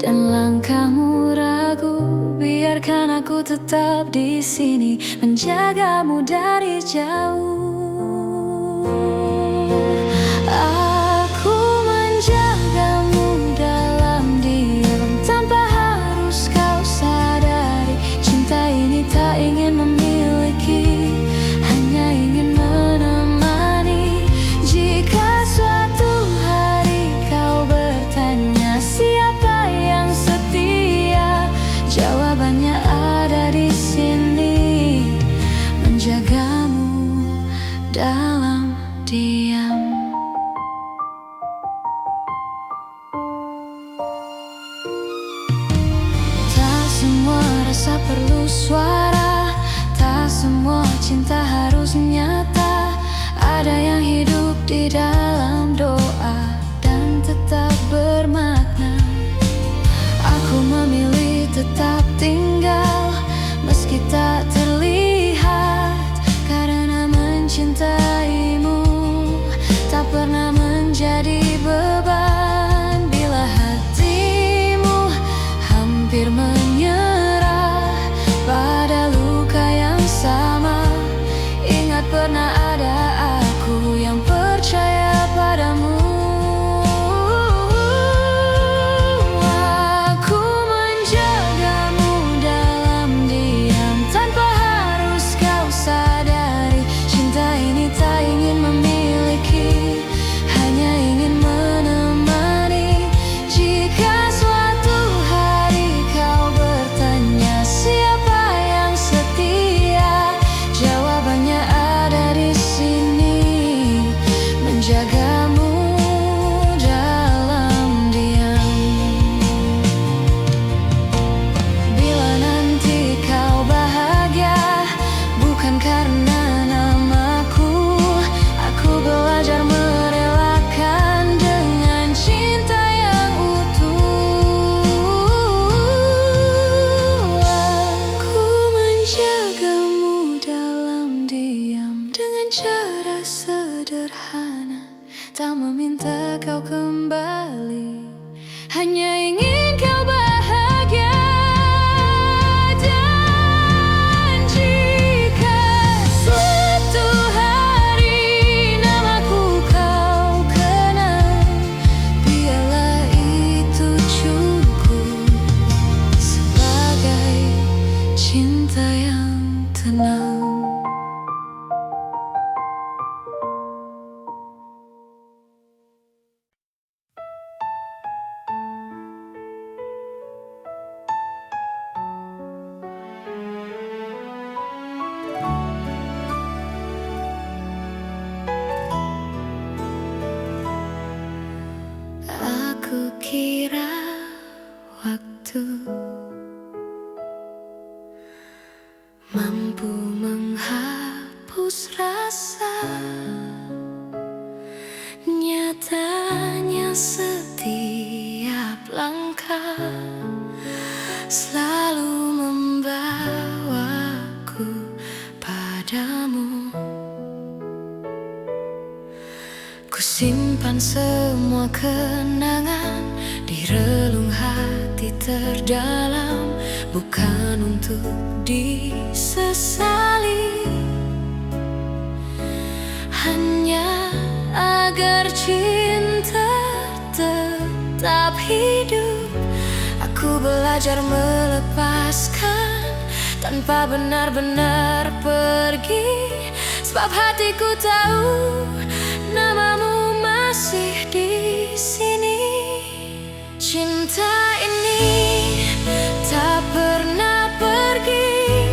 dan langkahmu ragu, biarkan aku tetap di sini menjagamu dari jauh. Aku menjagamu dalam diam tanpa harus kau sadari. Cinta ini tak ingin memiliki, hanya ingin menemani. Jika suatu hari kau bertanya siapa yang setia, jawabannya ada di sini, menjagamu dalam diam. Tak semua rasa perlu suara, tak semua cinta harus nyata. Ada yang hidup di dalam doa dan tetap bermakna. Aku memilih tetap tinggal meski tak terlihat, karena mencintaimu tak pernah menjadi beban. Bila hatimu hampir menyerah pada luka yang sama, ingat pernah ada aku yang percaya padamu. Aku menjagamu dalam diam tanpa harus kau sadari. Cinta ini tak ingin memiliki, hanya ingin menemani. Jika suatu hari kau bertanya siapa yang setia, jawabannya ada di sini, menjagamu dalam diam. Bila nanti kau bahagia bukan karena namaku, aku belajar merelakan dengan cinta yang utuh. Aku menjagamu dalam diam dengan cara sederhana, tak meminta kau kembali, hanya ingin kau bahagia. Dan jika suatu hari namaku kau kenal, biarlah itu cukup sebagai cinta yang tenang. Aku kira waktu mampu menghapus rasa, nyatanya setiap langkah selalu membawaku padamu. Ku simpan semua kenangan di relung hati terdalam, bukan untuk disesali, hanya agar cinta tetap hidup. Aku belajar melepaskan tanpa benar-benar pergi, sebab hatiku tahu namamu masih di sini. Cinta ini tak pernah pergi,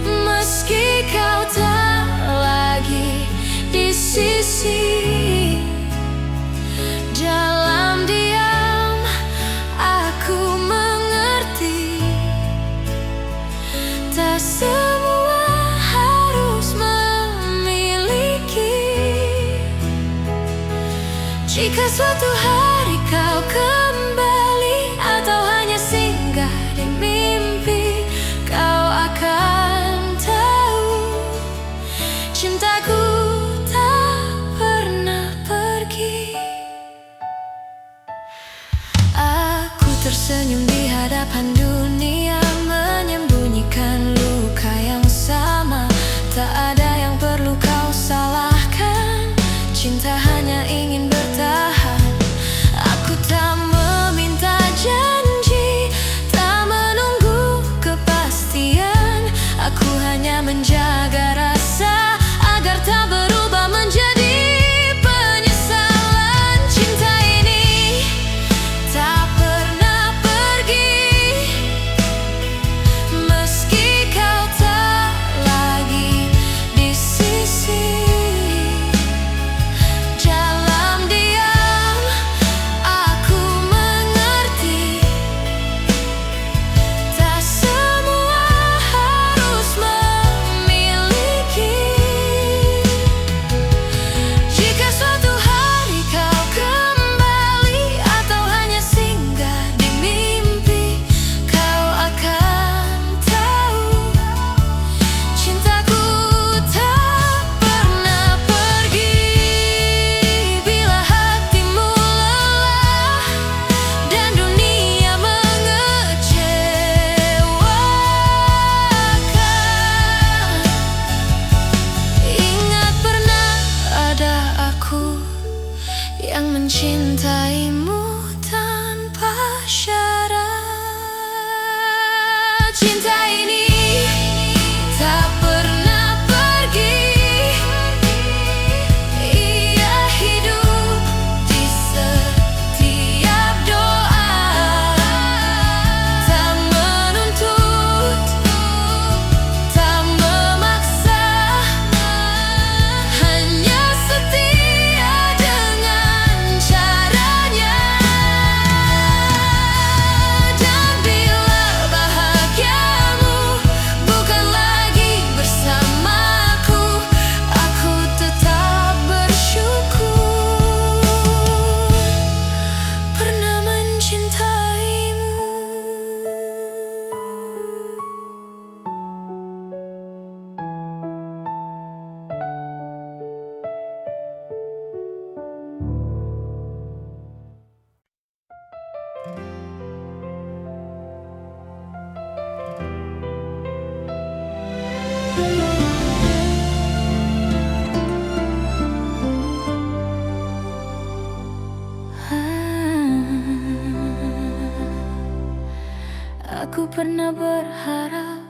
meski kau tak lagi di sisi. Dalam diam suatu hari kau kembali atau hanya singgah di mimpi, kau akan tahu cintaku tak pernah pergi. Aku tersenyum di hadapan dunia, menyembunyikan luka yang sama. Tak ada yang perlu kau salahkan, cinta hanya ingin bertahan. Aku tak meminta janji, tak menunggu kepastian. Aku hanya menjaga rasa agar tak berubah menjadi penyesalan. Cinta ini tak pernah pergi, meski kau tak lagi di sisi. Dalam diam aku mengerti, tak semua harus memiliki. Jika suatu hari kau kembali atau hanya singgah di mimpi, kau akan tahu cintaku tak pernah pergi. Bila hatimu lelah dan dunia mengecewakan, ingat pernah ada aku yang mencintaimu tanpa syarat. Cinta ini tak pernah pergi, ia hidup di setiap doa. Tak menuntut, tak memaksa, hanya setia dengan caranya. Dan bila bahagiamu bukan lagi bersamaku, aku tetap bersyukur pernah mencintaimu. Aku pernah berharap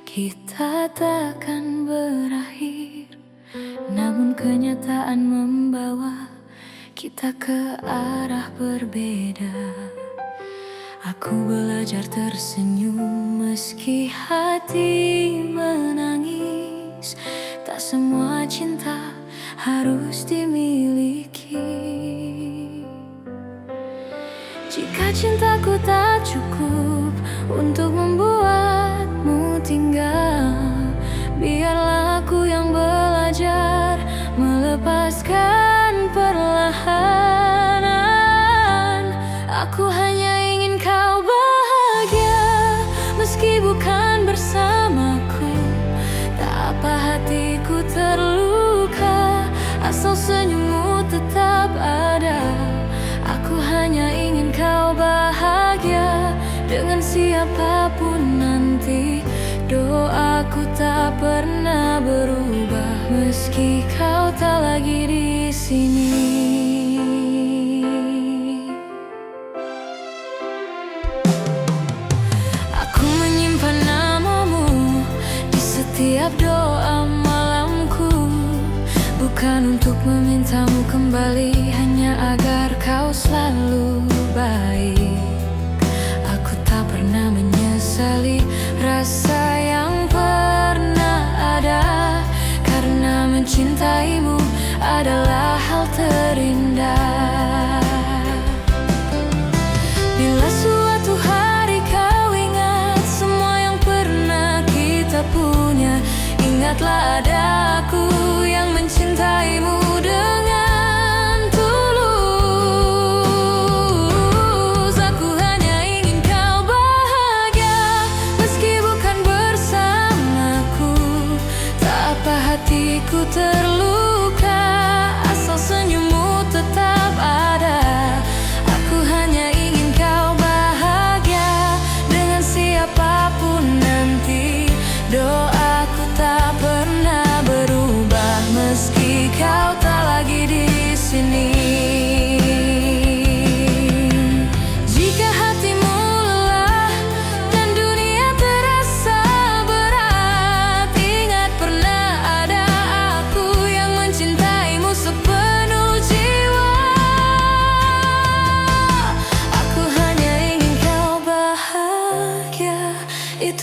kita takkan berakhir, namun kenyataan membawa kita ke arah berbeda. Aku belajar tersenyum meski hati menangis. Tak semua cinta harus dimiliki. Jika cintaku tak cukup untuk membuatmu tinggal, biarlah aku yang belajar melepaskan perlahan. Aku hanya ingin kau bahagia, meski bukan bersamaku. Tak apa hatiku terluka, asal senyummu tetap ada. Aku hanya ingin kau bahagia dengan siapapun nanti. Doaku tak pernah berubah meski kau tak lagi di sini. Aku menyimpan namamu di setiap doa malamku, bukan untuk memintamu kembali, hanya agar kau selalu baik. Aku tak pernah menyesali rasa yang pernah ada, karena mencintaimu adalah hal terindah. Bila suatu hari kau ingat semua yang pernah kita punya, ingatlah ada aku yang mencintaimu dengan tulus.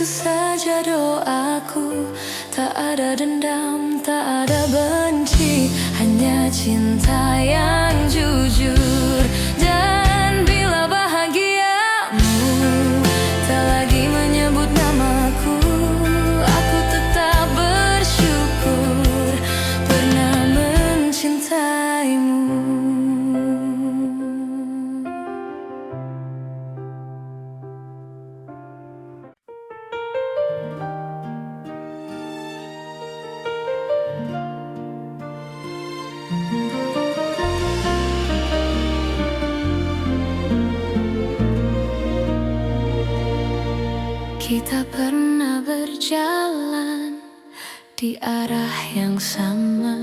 itu saja doaku. Tak ada dendam, tak ada benci, hanya cinta yang jujur. Dan bila bahagiamu tak lagi menyebut namaku, aku tetap bersyukur pernah mencintaimu. Kita pernah berjalan di arah yang sama,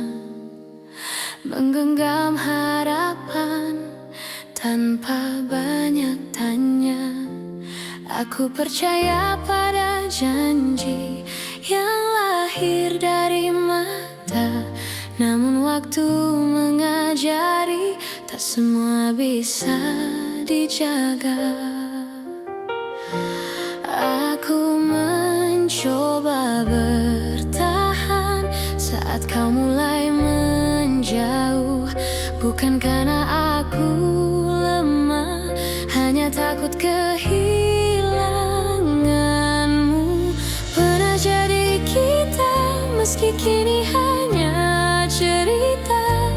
menggenggam harapan tanpa banyak tanya. Aku percaya pada janji yang lahir dari mata, namun waktu mengajari tak semua bisa dijaga. Aku mencoba bertahan saat kau mulai menjauh, bukan karena aku lemah, hanya takut kehilanganmu. Pernah jadi kita, meski kini hanya cerita.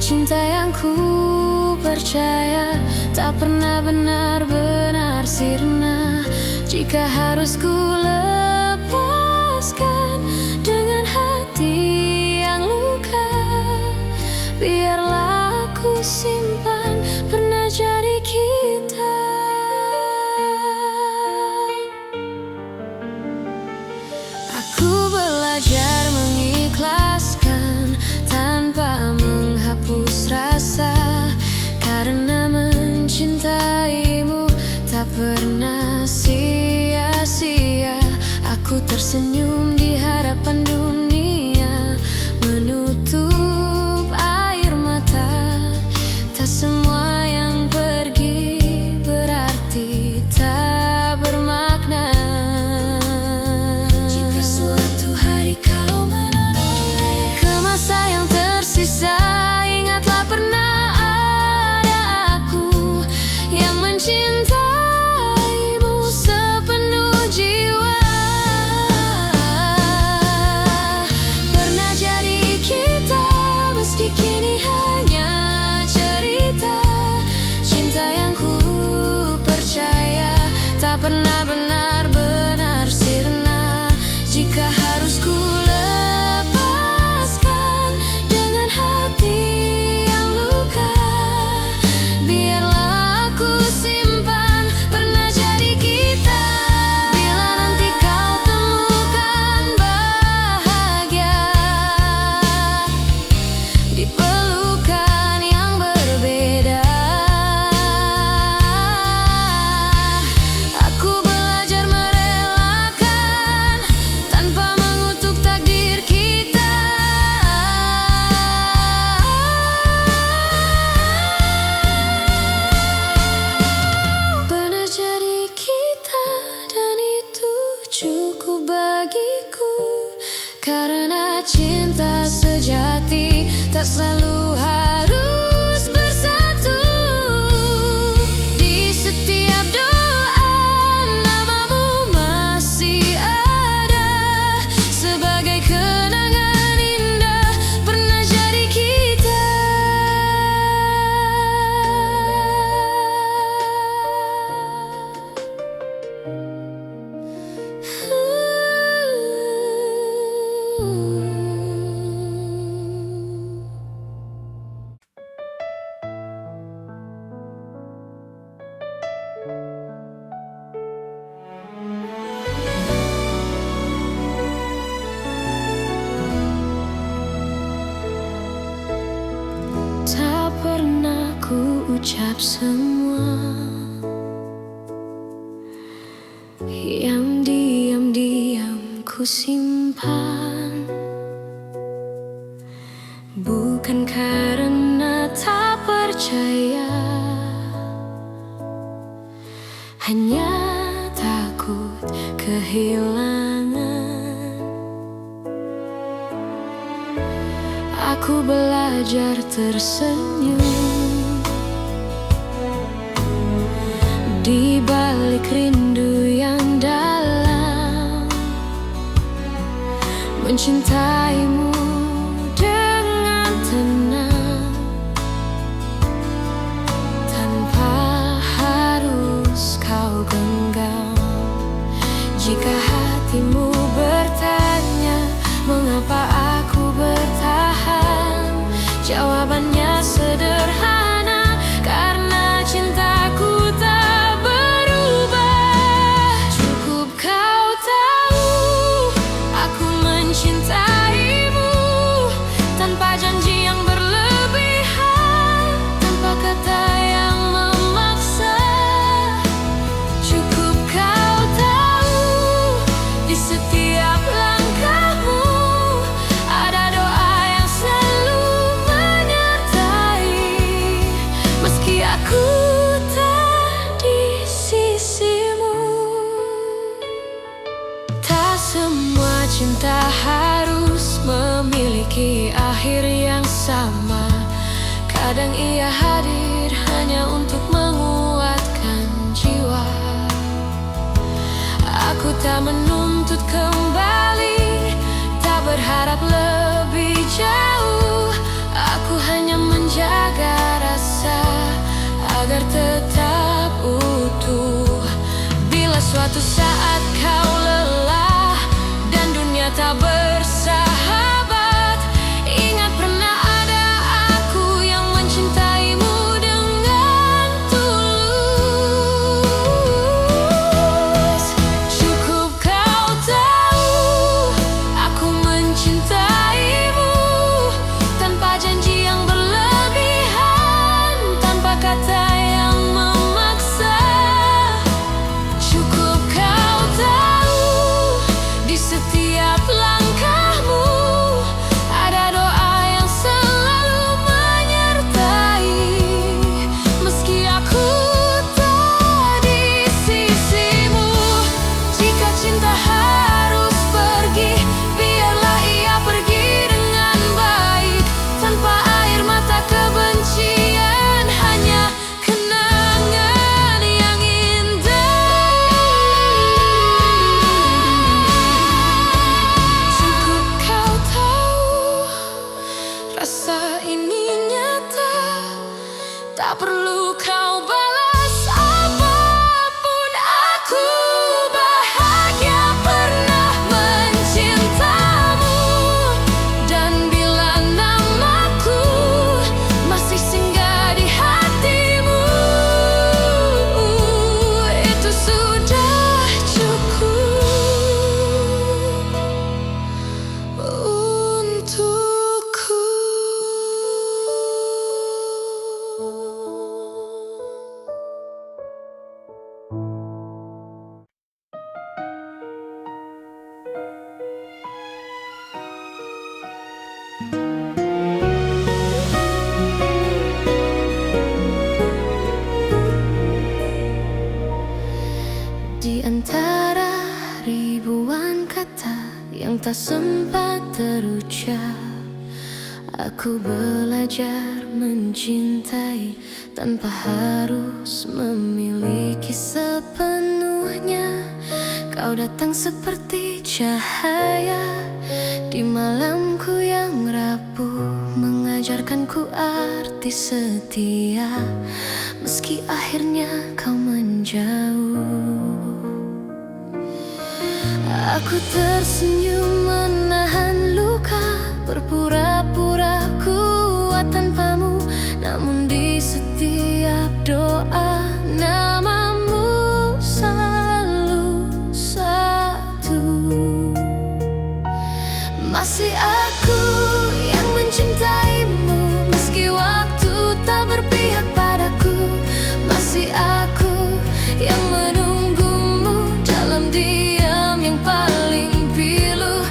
Cinta yang ku percaya tak pernah benar-benar sirna. Jika harus ku lepaskan dengan hati yang luka, biarlah aku simpan pernah jadi kita. Aku belajar mengikhlaskan tanpa menghapus rasa, karena mencintaimu tak pernah sia-sia. Aku tersenyum di hadapan dunia, menutup air mata. Tak semua yang pergi berarti tak bermakna. Jika suatu hari kau menoleh ke masa yang tersisa, ingatlah pernah ada aku yang mencintai pernah benar-benar sirna. Jika harus ku lepaskan dengan hati yang luka, biarlah aku simpan pernah jadi kita. Bila nanti kau temukan bahagia di pelukan yang berbeda, cukup bagiku. Karena cinta sejati tak selalu harus bersatu. Di setiap doa namamu masih ada, sebagai kenangan indah pernah jadi kita. Tak pernah ku ucap semua yang diam-diam ku simpan, bukan karena tak percaya, hanya takut kehilangan. Aku belajar tersenyum di balik rindu yang dalam, mencintaimu dengan tenang tanpa harus kau genggam. Jika hatimu bertanya mengapa aku bertahan, jawabannya sederhana, karena cintaku tak berubah. Cukup kau tahu aku mencintaimu tanpa janji yang berlebihan, tanpa kata yang memaksa. Cukup kau tahu di setiap langkahmu ada doa yang selalu menyertai, meski aku tak di sisimu. Tak semua cinta harus memiliki akhir yang sama. Kadang ia hadir hanya untuk menguatkan jiwa. Aku tak menuntut kembali, tak berharap lebih jauh. Aku hanya menjaga rasa agar tetap utuh. Bila suatu saat kau lelah dan dunia tak bersahabat, ingat pernah ada aku yang mencintaimu dengan tulus. Cukup kau tahu aku mencintaimu tanpa janji yang berlebihan, tanpa kata yang memaksa. Cukup kau tahu di setiap langkahmu ada doa yang selalu menyertai, meski aku tak di sisimu. Jika cinta harus pergi, biarlah ia pergi dengan baik, tanpa air mata kebencian, hanya kenangan yang indah. Cukup kau tahu rasa ini nyata, tak perlu kau balas apapun. Aku bahagia pernah mencintamu, dan bila namaku masih singgah di hatimu, itu sudah cukup untukku. Di antara ribuan kata yang tak sempat terucap, aku belajar mencintai tanpa harus memiliki sepenuhnya. Kau datang seperti cahaya di malamku yang rapuh, mengajarkanku arti setia, meski akhirnya kau menjauh. Aku tersenyum menahan luka, berpura-pura kuat tanpamu, namun di setiap doa namamu selalu satu. Masih aku yang mencintaimu, meski waktu tak berpihak padaku. Masih aku yang menunggumu dalam diam yang paling pilu.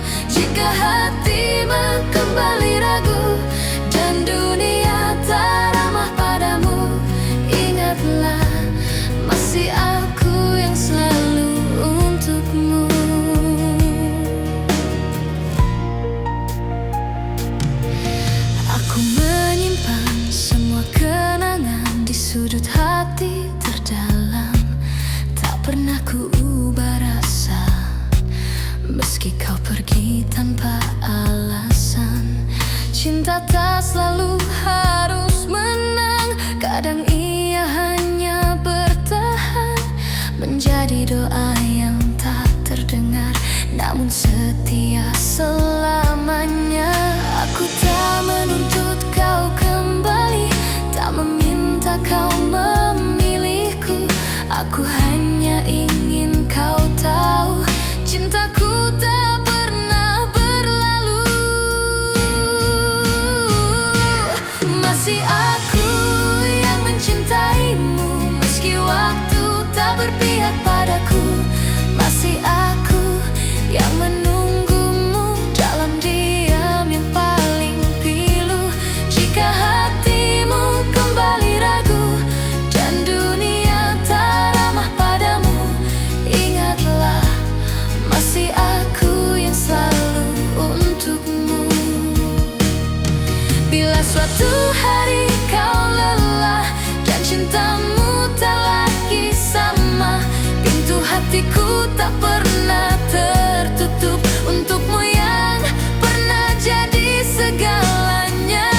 dari doa yang tak terdengar, namun setia selamanya. Aku tak menuntut kau kembali, tak meminta kau memilihku. Aku hanya ingin kau tahu, cintaku tak pernah berlalu. Masih aku yang mencintaimu, meski waktu tak berpihak padaku. Masih aku yang menunggumu dalam diam yang paling pilu. Jika hatimu kembali ragu dan dunia tak ramah padamu, ingatlah masih aku yang selalu untukmu. Bila suatu hari kau lelah dan cintamu tak lagi sama, pintu hatiku tak pernah tertutup untukmu yang pernah jadi segalanya.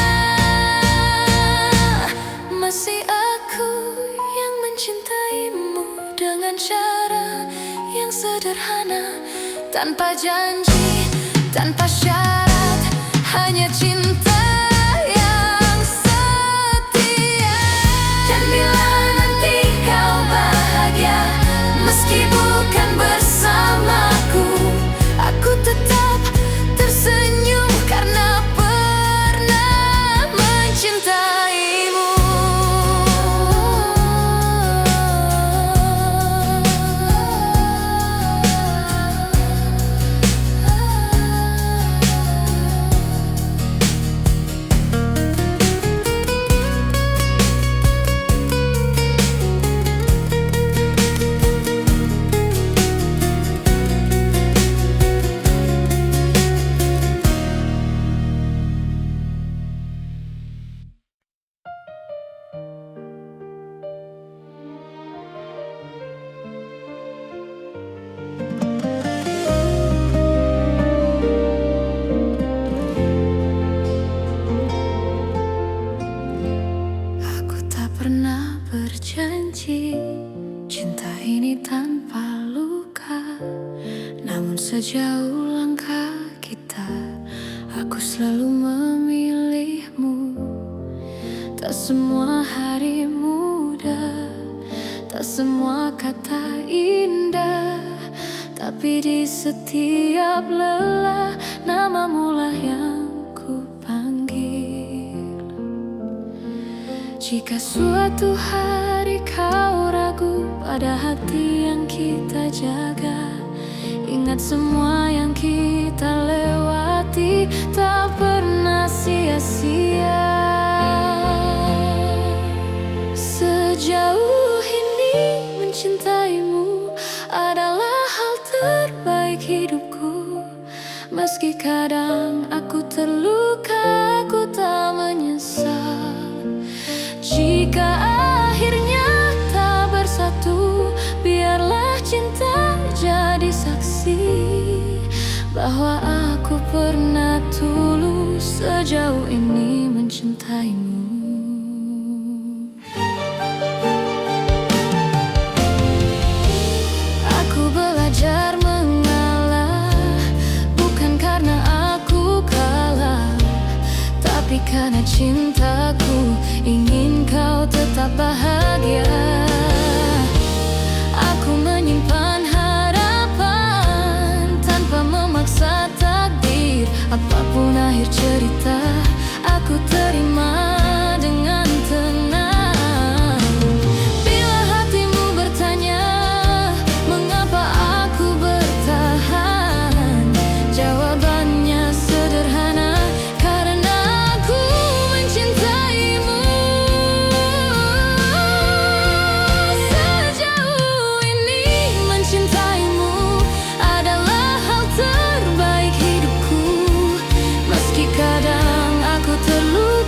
Masih aku yang mencintaimu dengan cara yang sederhana, tanpa janji, tanpa syarat, hanya cinta yang setia. Dan bila nanti kau bahagia, meski bukan bersamaku, aku tetap tersenyum karena pernah mencintaimu. Pernah berjanji cinta ini tanpa luka, namun sejauh langkah kita, aku selalu memilihmu. Tak semua hari mudah, tak semua kata indah, tapi di setiap lelah namamu lah yang ku panggil. Jika suatu hari kau ragu pada hati yang kita jaga, ingat semua yang kita lewati tak pernah sia-sia. Sejauh ini mencintaimu adalah hal terbaik hidupku. Meski kadang aku terluka, aku tak menyesal. Jika akhirnya tak bersatu, biarlah cinta jadi saksi bahwa aku pernah tulus sejauh ini mencintaimu. Aku belajar mengalah, bukan karena aku kalah, tapi karena cintaku ingin kau tetap bahagia. Aku menyimpan harapan tanpa memaksa takdir. Apapun akhir cerita, aku terima dengan tenang. Bila hatimu bertanya mengapa aku bertahan, jawabannya sederhana, karena aku mencintaimu. Sejauh ini mencintaimu adalah hal terbaik hidupku. Meski kadang aku terluka,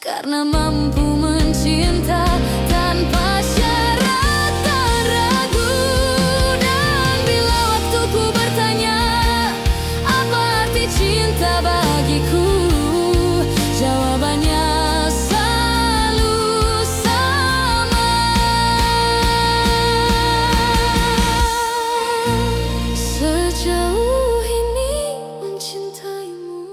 karena mampu mencinta tanpa syarat dan ragu. Dan bila waktuku bertanya apa arti cinta bagiku, jawabannya selalu sama. Sejauh ini mencintaimu.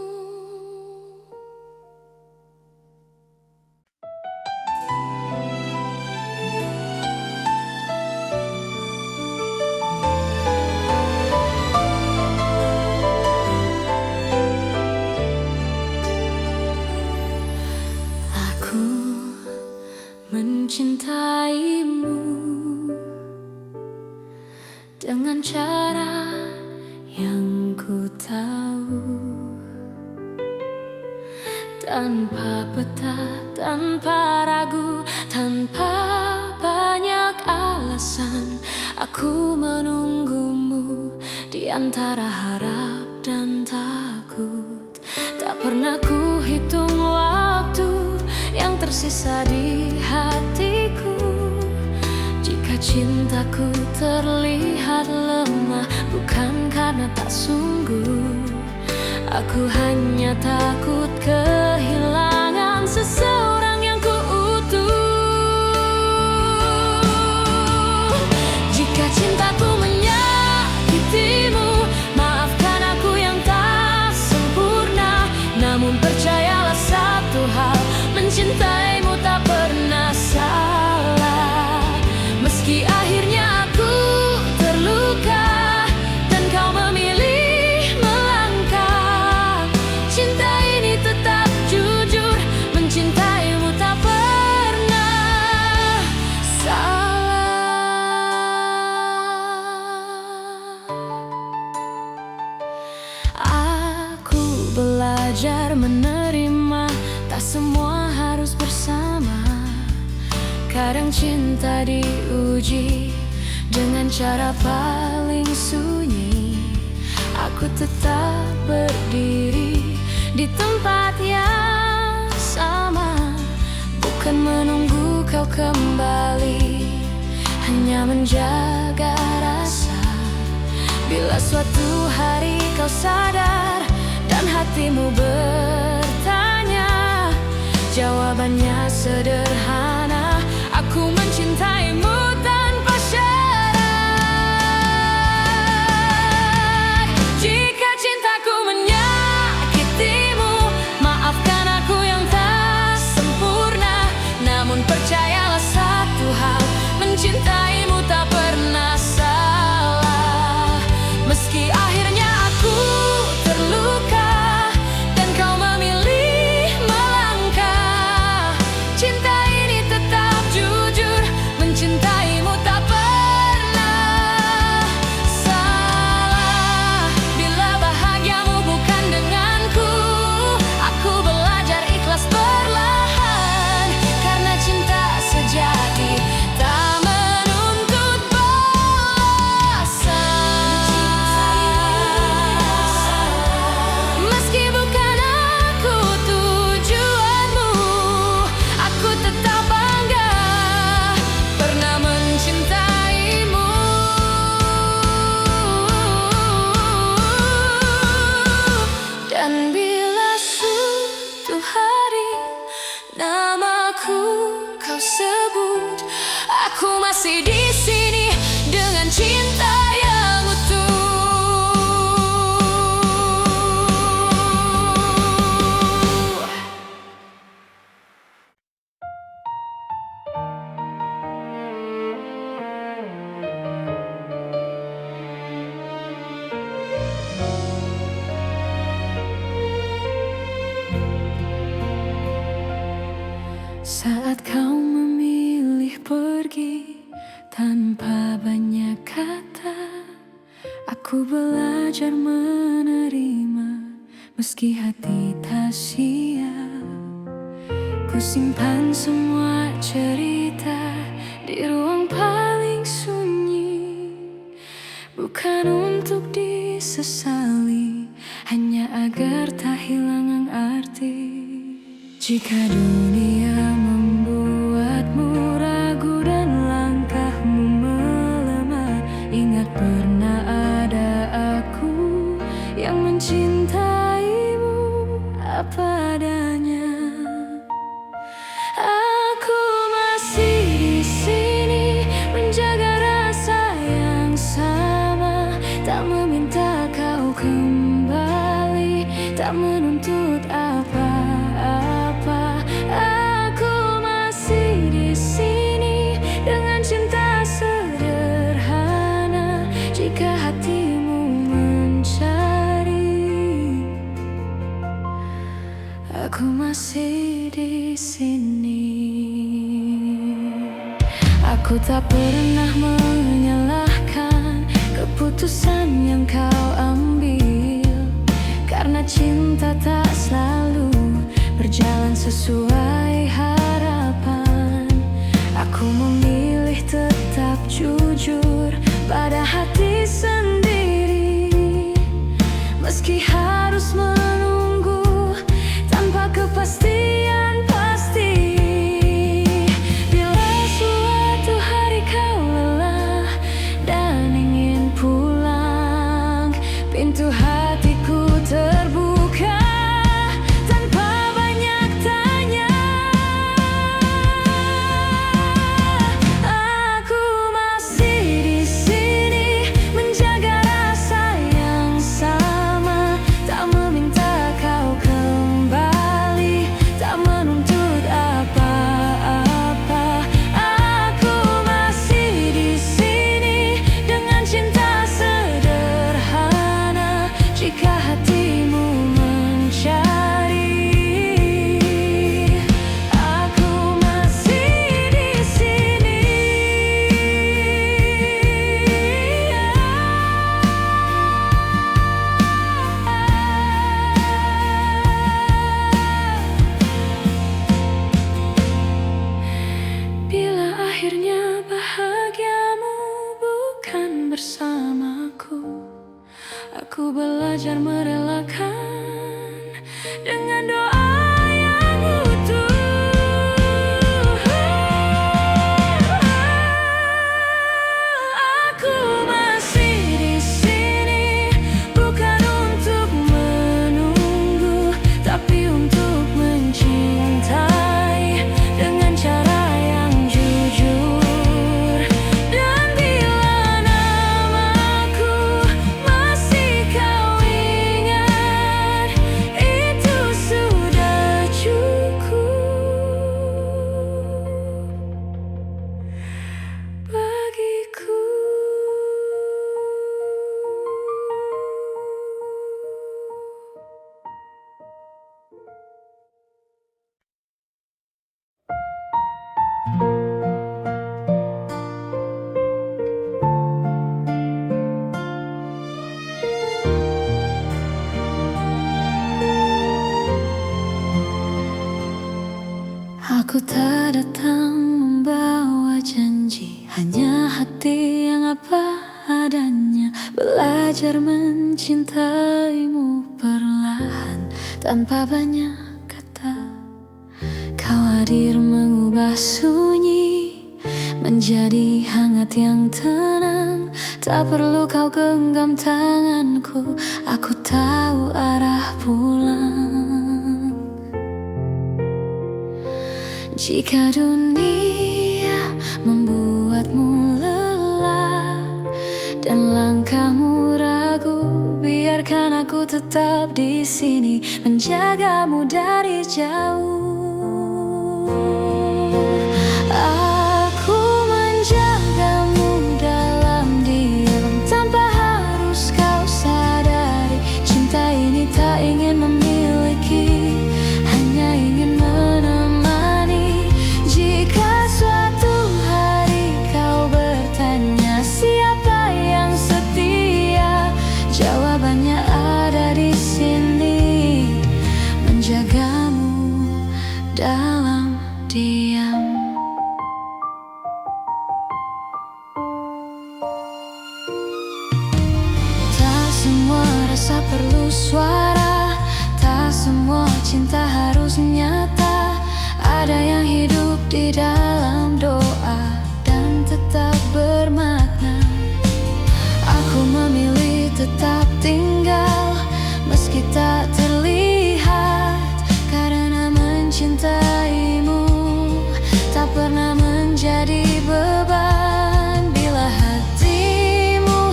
Aku mencintaimu dengan cara yang ku tahu, tanpa peta, tanpa ragu, tanpa banyak alasan. Aku menunggumu di antara harap dan takut. Tak pernah ku hitung waktu yang tersisa di hatiku. Jika cintaku terlihat lemah, bukan karena tak sungguh. Aku hanya takut kehilangan seseorang yang kuutuh. Jika cintaku menyakitimu, maafkan aku yang tak sempurna. Namun percayalah satu hal, mencintaimu tak pernah salah. Meski akhirnya aku terluka dan kau memilih melangkah, cinta ini tetap jujur, mencintaimu tak pernah salah. Aku belajar menerima, tak semua harus bersama. Kadang cinta diuji dengan cara paling sunyi. Aku tetap berdiri di tempat yang sama, bukan menunggu kau kembali, hanya menjaga rasa. Bila suatu hari kau sadar dan hatimu bertanya, jawabannya sederhana, aku mencintaimu tanpa syarat. Jika cintaku menyakitimu, maafkan aku yang tak sempurna. Namun percayalah satu hal, mencintaimu tak pernah salah. Meski akhirnya aku terluka dan kau memilih melangkah, cinta ini tetap jujur, mencintaimu tak pernah salah. Bila bahagiamu bukan denganku, aku belajar ikhlas perlahan, karena cinta sejati tak menuntut balasan. Meski bukan aku tujuanmu, aku tetap bangga pernah mencintaimu. Dan bila suatu hari namaku kau sebut, aku masih di sini dengan cinta yang utuh. Saat kau memilih pergi tanpa banyak kata, aku belajar menerima meski hati tak siap. Ku simpan semua cerita di ruang paling sunyi, bukan untuk disesali, hanya agar tak hilang arti. Jika dunia membuatmu ragu dan langkahmu melemah, ingat pernah ada aku yang mencintaimu apa adanya. Aku masih di sini menjaga rasa yang sama, tak meminta kau kembali, tak menuntut apa-apa. Aku masih di sini dengan cinta sederhana. Jika hatimu mencari, aku masih di sini. Aku tak pernah menyalahkan keputusan yang kau ambil, karena cinta tak selalu berjalan sesuai harapan. Aku memilih tetap jujur pada hati sendiri, meski harus menunggu tanpa kepastian pasti. Bila suatu hari kau lelah dan ingin pulang, pintu hatiku terbuka tanpa banyak tanya. Aku masih di sini menjaga rasa yang sama, tak meminta kau kembali, tak menuntut apa-apa. Aku masih di sini dengan cinta sederhana. Jika hatimu mencari, aku masih di sini. Bila akhirnya bahagiamu bukan bersamaku, aku belajar merelakan dengan doa yang utuh. Aku masih di sini bukan untuk menunggu, tapi untuk mencintai dengan cara yang jujur. Dan bila namaku masih kau ingat, itu sudah cukup bagiku. Aku tak datang membawa janji, hanya hati yang apa adanya. Belajar mencintaimu perlahan tanpa banyak kata. Kau hadir mengubah sunyi menjadi hangat yang tenang. Tak perlu kau genggam tanganku, aku tahu arah pulang. Jika dunia membuatmu lelah dan langkahmu ragu, biarkan aku tetap di sini menjagamu dari jauh. Aku menjagamu dalam diam tanpa harus kau sadari. Cinta ini tak ingin memiliki, hanya ingin menemani. Jika suatu hari kau bertanya siapa yang setia, jawabannya ada di sini, menjagamu dalam diam. Tak semua rasa perlu suara, tak semua cinta harus nyata. mencintaimu tak pernah menjadi beban. Bila hatimu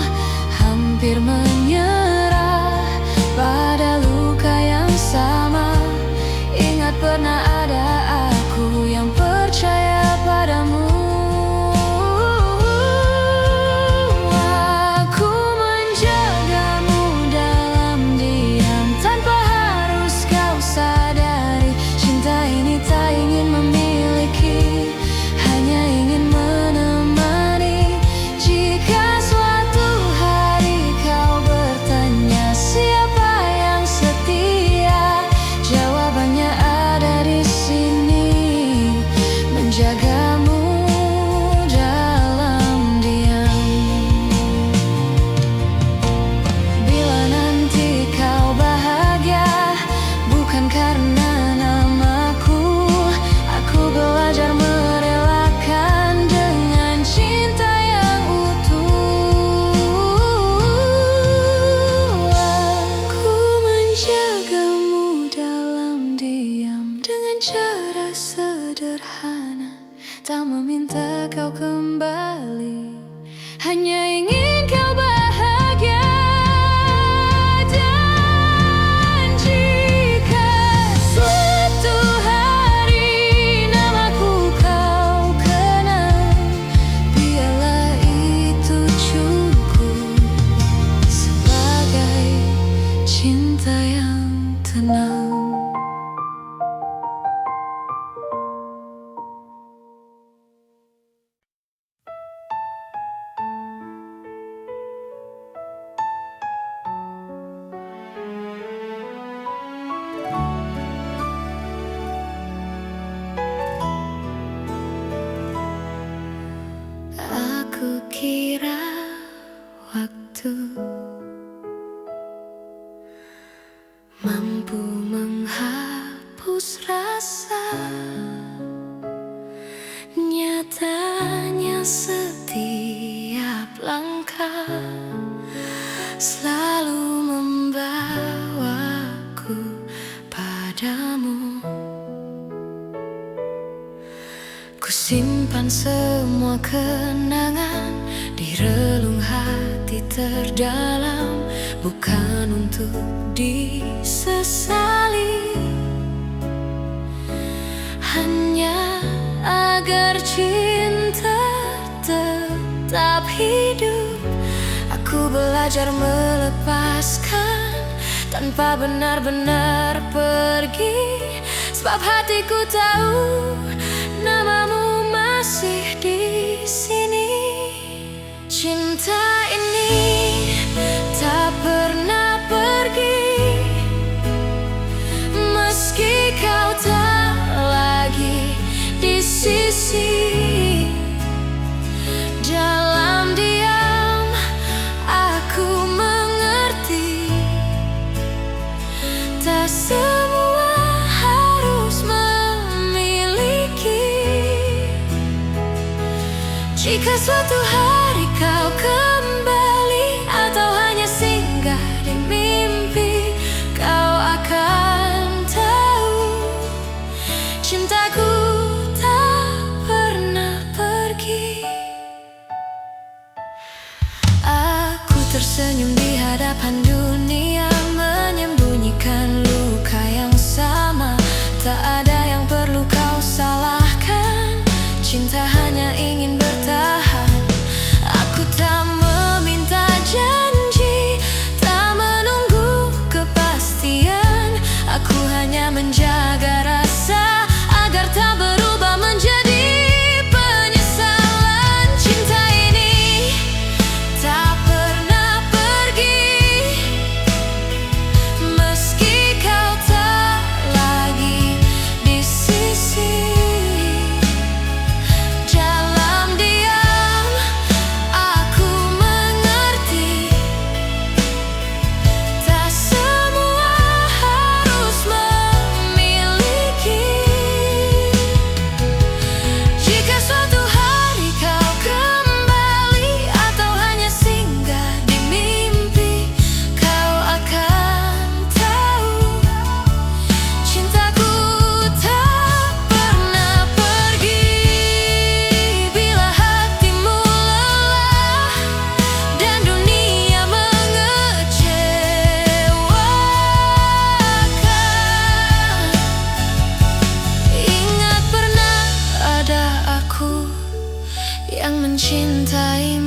hampir menyerah pada luka yang sama, ingat pernah ada aku yang percaya padamu. Cara sederhana, tak meminta kau kembali, hanya ingin kau bahagia. Dan jika suatu hari namaku kau kenal, biarlah itu cukup sebagai cinta yang tenang. Aku kira waktu mampu menghapus rasa, nyatanya setiap langkah selalu membawaku padamu. Kusimpan semua kenangan di relung hati terdalam, bukan untuk disesali, hanya agar cinta tetap hidup. Aku belajar melepaskan tanpa benar-benar pergi, sebab hatiku tahu namamu masih di sini. Cinta ini tak pernah pergi, meski kau tak lagi di sisi. Dalam diam aku mengerti, tak semua harus memiliki. Jika suatu hari kau kembali atau hanya singgah di mimpi, kau akan tahu cintaku tak pernah pergi. Aku tersenyum di hadapan dunia, menyembunyikan luka yang sama. Tak ada yang perlu kau salahkan, cinta hanya ingin bertahan. Aku tak meminta janji, tak menunggu kepastian. Aku hanya menjaga rasa agar tak berubah menjadi penyesalan. Cinta ini tak pernah pergi, mencintaimu.